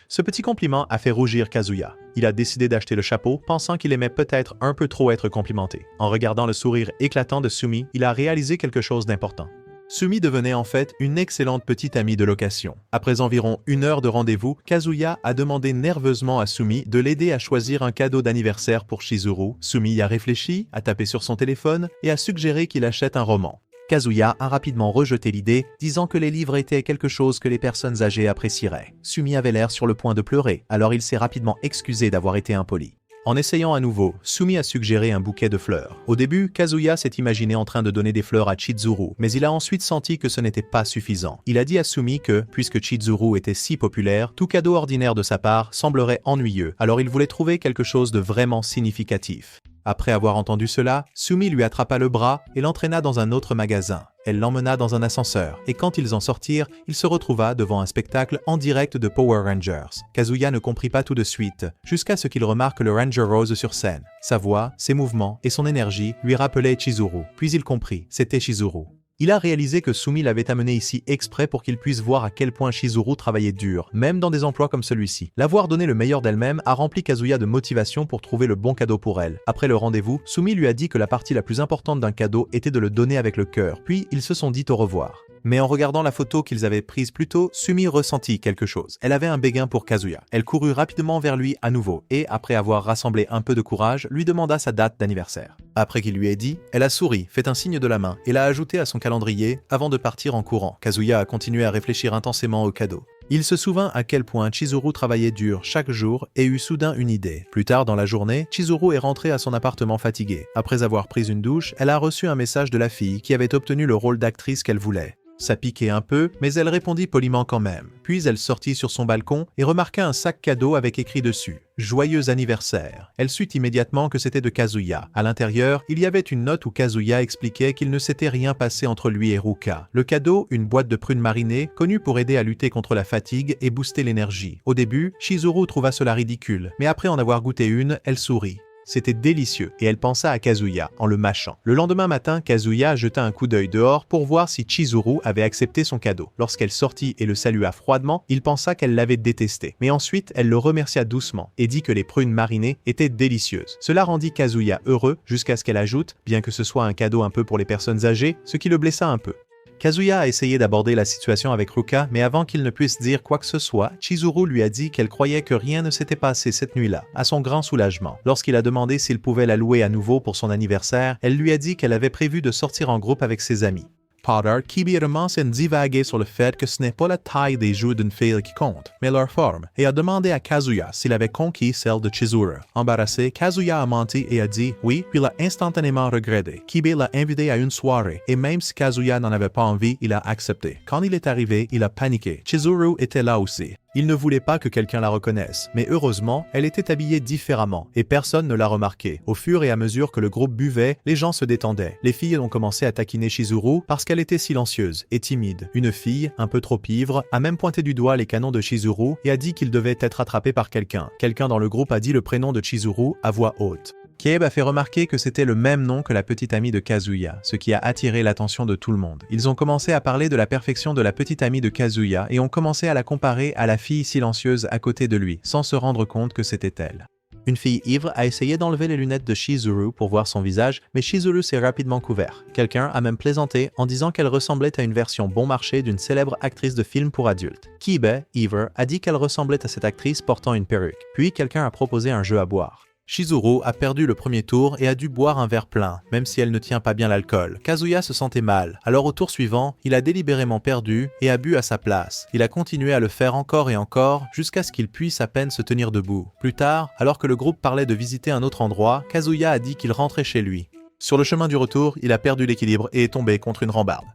Speaker 2: Ce petit compliment a fait rougir Kazuya. Il a décidé d'acheter le chapeau, pensant qu'il aimait peut-être un peu trop être complimenté. En regardant le sourire éclatant de Sumi, il a réalisé quelque chose d'important. Sumi devenait en fait une excellente petite amie de location. Après environ 1 heure de rendez-vous, Kazuya a demandé nerveusement à Sumi de l'aider à choisir un cadeau d'anniversaire pour Chizuru. Sumi y a réfléchi, a tapé sur son téléphone et a suggéré qu'il achète un roman. Kazuya a rapidement rejeté l'idée, disant que les livres étaient quelque chose que les personnes âgées apprécieraient. Sumi avait l'air sur le point de pleurer, alors il s'est rapidement excusé d'avoir été impoli. En essayant à nouveau, Sumi a suggéré un bouquet de fleurs. Au début, Kazuya s'est imaginé en train de donner des fleurs à Chizuru, mais il a ensuite senti que ce n'était pas suffisant. Il a dit à Sumi que, puisque Chizuru était si populaire, tout cadeau ordinaire de sa part semblerait ennuyeux, alors il voulait trouver quelque chose de vraiment significatif. Après avoir entendu cela, Sumi lui attrapa le bras et l'entraîna dans un autre magasin. Elle l'emmena dans un ascenseur, et quand ils en sortirent, il se retrouva devant un spectacle en direct de Power Rangers. Kazuya ne comprit pas tout de suite, jusqu'à ce qu'il remarque le Ranger Rose sur scène. Sa voix, ses mouvements et son énergie lui rappelaient Chizuru. Puis il comprit, c'était Chizuru. Il a réalisé que Sumi l'avait amené ici exprès pour qu'il puisse voir à quel point Chizuru travaillait dur, même dans des emplois comme celui-ci. L'avoir donné le meilleur d'elle-même a rempli Kazuya de motivation pour trouver le bon cadeau pour elle. Après le rendez-vous, Sumi lui a dit que la partie la plus importante d'un cadeau était de le donner avec le cœur, puis ils se sont dit au revoir. Mais en regardant la photo qu'ils avaient prise plus tôt, Sumi ressentit quelque chose. Elle avait un béguin pour Kazuya. Elle courut rapidement vers lui à nouveau et, après avoir rassemblé un peu de courage, lui demanda sa date d'anniversaire. Après qu'il lui ait dit, elle a souri, fait un signe de la main et l'a ajouté à son calendrier avant de partir en courant. Kazuya a continué à réfléchir intensément au cadeau. Il se souvint à quel point Chizuru travaillait dur chaque jour et eut soudain une idée. Plus tard dans la journée, Chizuru est rentrée à son appartement fatiguée. Après avoir pris une douche, elle a reçu un message de la fille qui avait obtenu le rôle d'actrice qu'elle voulait. Ça piquait un peu, mais elle répondit poliment quand même. Puis elle sortit sur son balcon et remarqua un sac cadeau avec écrit dessus « Joyeux anniversaire ». Elle sut immédiatement que c'était de Kazuya. À l'intérieur, il y avait une note où Kazuya expliquait qu'il ne s'était rien passé entre lui et Ruka. Le cadeau, une boîte de prunes marinées, connue pour aider à lutter contre la fatigue et booster l'énergie. Au début, Chizuru trouva cela ridicule, mais après en avoir goûté une, elle sourit. C'était délicieux et elle pensa à Kazuya en le mâchant. Le lendemain matin, Kazuya jeta un coup d'œil dehors pour voir si Chizuru avait accepté son cadeau. Lorsqu'elle sortit et le salua froidement, il pensa qu'elle l'avait détesté. Mais ensuite, elle le remercia doucement et dit que les prunes marinées étaient délicieuses. Cela rendit Kazuya heureux jusqu'à ce qu'elle ajoute, bien que ce soit un cadeau un peu pour les personnes âgées, ce qui le blessa un peu. Kazuya a essayé d'aborder la situation avec Ruka, mais avant qu'il ne puisse dire quoi que ce soit, Chizuru lui a dit qu'elle croyait que rien ne s'était passé cette nuit-là, à son grand soulagement. Lorsqu'il a demandé s'il pouvait la louer à nouveau pour son anniversaire, elle lui a dit qu'elle avait prévu de sortir en groupe avec ses amis. Potter, qui commence à divaguer sur le fait que ce n'est pas la taille des joues d'une fille qui compte, mais leur forme, et a demandé à Kazuya s'il avait conquis celle de Chizuru. Embarrassé, Kazuya a menti et a dit oui, puis l'a instantanément regretté. Kibe l'a invité à une soirée, et même si Kazuya n'en avait pas envie, il a accepté. Quand il est arrivé, il a paniqué. Chizuru était là aussi. Il ne voulait pas que quelqu'un la reconnaisse, mais heureusement, elle était habillée différemment, et personne ne l'a remarqué. Au fur et à mesure que le groupe buvait, les gens se détendaient. Les filles ont commencé à taquiner Chizuru parce qu'elle était silencieuse et timide. Une fille, un peu trop ivre, a même pointé du doigt les canons de Chizuru et a dit qu'il devait être attrapé par quelqu'un. Quelqu'un dans le groupe a dit le prénom de Chizuru à voix haute. Kiebe a fait remarquer que c'était le même nom que la petite amie de Kazuya, ce qui a attiré l'attention de tout le monde. Ils ont commencé à parler de la perfection de la petite amie de Kazuya et ont commencé à la comparer à la fille silencieuse à côté de lui, sans se rendre compte que c'était elle. Une fille ivre a essayé d'enlever les lunettes de Chizuru pour voir son visage, mais Chizuru s'est rapidement couvert. Quelqu'un a même plaisanté en disant qu'elle ressemblait à une version bon marché d'une célèbre actrice de film pour adultes. Kibe, ivre, a dit qu'elle ressemblait à cette actrice portant une perruque. Puis quelqu'un a proposé un jeu à boire. Chizuru a perdu le premier tour et a dû boire un verre plein, même si elle ne tient pas bien l'alcool. Kazuya se sentait mal, alors au tour suivant, il a délibérément perdu et a bu à sa place. Il a continué à le faire encore et encore, jusqu'à ce qu'il puisse à peine se tenir debout. Plus tard, alors que le groupe parlait de visiter un autre endroit, Kazuya a dit qu'il rentrait chez lui. Sur le chemin du retour, il a perdu l'équilibre et est tombé contre une rambarde.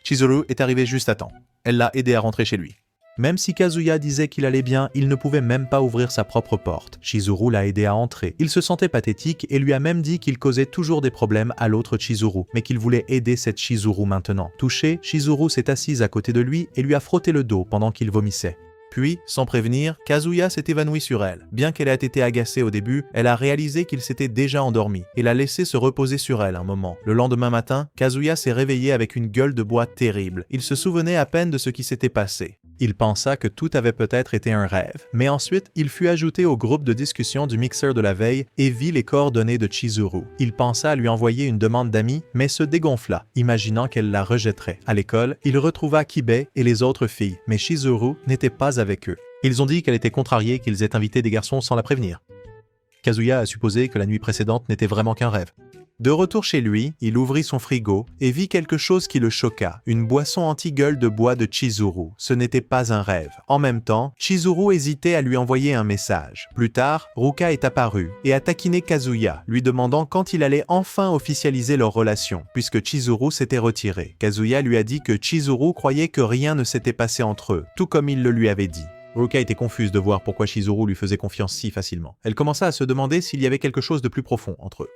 Speaker 2: Chizuru est arrivé juste à temps. Elle l'a aidé à rentrer chez lui. Même si Kazuya disait qu'il allait bien, il ne pouvait même pas ouvrir sa propre porte. Chizuru l'a aidé à entrer. Il se sentait pathétique et lui a même dit qu'il causait toujours des problèmes à l'autre Chizuru, mais qu'il voulait aider cette Chizuru maintenant. Touché, Chizuru s'est assise à côté de lui et lui a frotté le dos pendant qu'il vomissait. Puis, sans prévenir, Kazuya s'est évanoui sur elle. Bien qu'elle ait été agacée au début, elle a réalisé qu'il s'était déjà endormi et l'a laissé se reposer sur elle un moment. Le lendemain matin, Kazuya s'est réveillé avec une gueule de bois terrible. Il se souvenait à peine de ce qui s'était passé. Il pensa que tout avait peut-être été un rêve, mais ensuite, il fut ajouté au groupe de discussion du mixeur de la veille et vit les coordonnées de Chizuru. Il pensa à lui envoyer une demande d'amis, mais se dégonfla, imaginant qu'elle la rejetterait. À l'école, il retrouva Kibe et les autres filles, mais Chizuru n'était pas avec eux. Ils ont dit qu'elle était contrariée qu'ils aient invité des garçons sans la prévenir. Kazuya a supposé que la nuit précédente n'était vraiment qu'un rêve. De retour chez lui, il ouvrit son frigo et vit quelque chose qui le choqua, une boisson anti-gueule de bois de Chizuru. Ce n'était pas un rêve. En même temps, Chizuru hésitait à lui envoyer un message. Plus tard, Ruka est apparu et a taquiné Kazuya, lui demandant quand il allait enfin officialiser leur relation, puisque Chizuru s'était retiré. Kazuya lui a dit que Chizuru croyait que rien ne s'était passé entre eux, tout comme il le lui avait dit. Ruka était confuse de voir pourquoi Chizuru lui faisait confiance si facilement. Elle commença à se demander s'il y avait quelque chose de plus profond entre eux.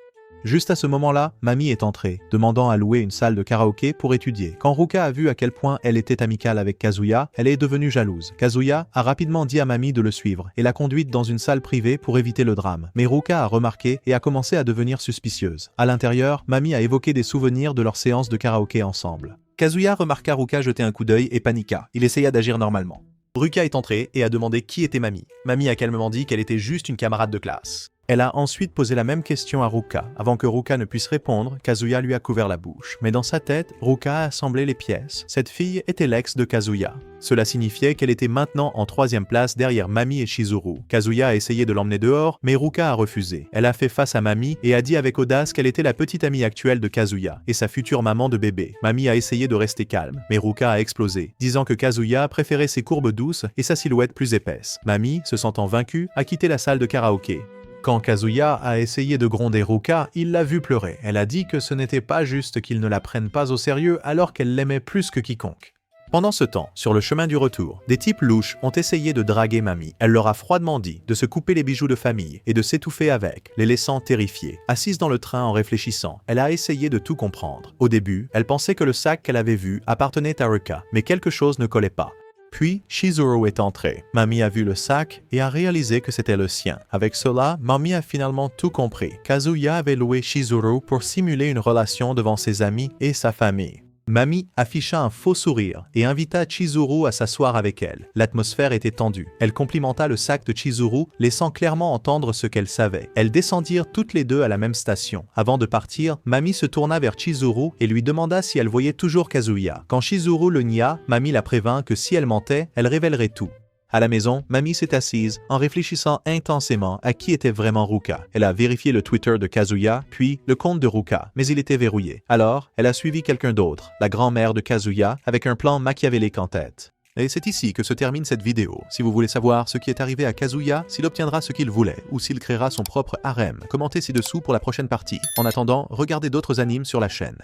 Speaker 2: Juste à ce moment-là, Mami est entrée, demandant à louer une salle de karaoké pour étudier. Quand Ruka a vu à quel point elle était amicale avec Kazuya, elle est devenue jalouse. Kazuya a rapidement dit à Mami de le suivre et l'a conduite dans une salle privée pour éviter le drame. Mais Ruka a remarqué et a commencé à devenir suspicieuse. À l'intérieur, Mami a évoqué des souvenirs de leur séance de karaoké ensemble. Kazuya remarqua Ruka jeter un coup d'œil et paniqua. Il essaya d'agir normalement. Ruka est entrée et a demandé qui était Mami. Mami a calmement dit qu'elle était juste une camarade de classe. Elle a ensuite posé la même question à Ruka. Avant que Ruka ne puisse répondre, Kazuya lui a couvert la bouche. Mais dans sa tête, Ruka a assemblé les pièces. Cette fille était l'ex de Kazuya. Cela signifiait qu'elle était maintenant en 3e place derrière Mami et Chizuru. Kazuya a essayé de l'emmener dehors, mais Ruka a refusé. Elle a fait face à Mami et a dit avec audace qu'elle était la petite amie actuelle de Kazuya et sa future maman de bébé. Mami a essayé de rester calme, mais Ruka a explosé, disant que Kazuya préférait ses courbes douces et sa silhouette plus épaisse. Mami, se sentant vaincue, a quitté la salle de karaoké. Quand Kazuya a essayé de gronder Ruka, il l'a vue pleurer. Elle a dit que ce n'était pas juste qu'il ne la prenne pas au sérieux alors qu'elle l'aimait plus que quiconque. Pendant ce temps, sur le chemin du retour, des types louches ont essayé de draguer Mamie. Elle leur a froidement dit de se couper les bijoux de famille et de s'étouffer avec, les laissant terrifiés. Assise dans le train en réfléchissant, elle a essayé de tout comprendre. Au début, elle pensait que le sac qu'elle avait vu appartenait à Ruka, mais quelque chose ne collait pas. Puis, Chizuru est entré. Mamie a vu le sac et a réalisé que c'était le sien. Avec cela, Mamie a finalement tout compris. Kazuya avait loué Chizuru pour simuler une relation devant ses amis et sa famille. Mamie afficha un faux sourire et invita Chizuru à s'asseoir avec elle. L'atmosphère était tendue. Elle complimenta le sac de Chizuru, laissant clairement entendre ce qu'elle savait. Elles descendirent toutes les deux à la même station. Avant de partir, Mamie se tourna vers Chizuru et lui demanda si elle voyait toujours Kazuya. Quand Chizuru le nia, Mamie la prévint que si elle mentait, elle révélerait tout. À la maison, Mamie s'est assise en réfléchissant intensément à qui était vraiment Ruka. Elle a vérifié le Twitter de Kazuya, puis le compte de Ruka, mais il était verrouillé. Alors, elle a suivi quelqu'un d'autre, la grand-mère de Kazuya, avec un plan machiavélique en tête.
Speaker 1: Et c'est ici que se termine cette vidéo. Si vous voulez savoir ce qui est arrivé à Kazuya, s'il obtiendra ce qu'il voulait, ou s'il créera son propre harem, commentez ci-dessous pour la prochaine partie. En attendant, regardez d'autres animes sur la chaîne.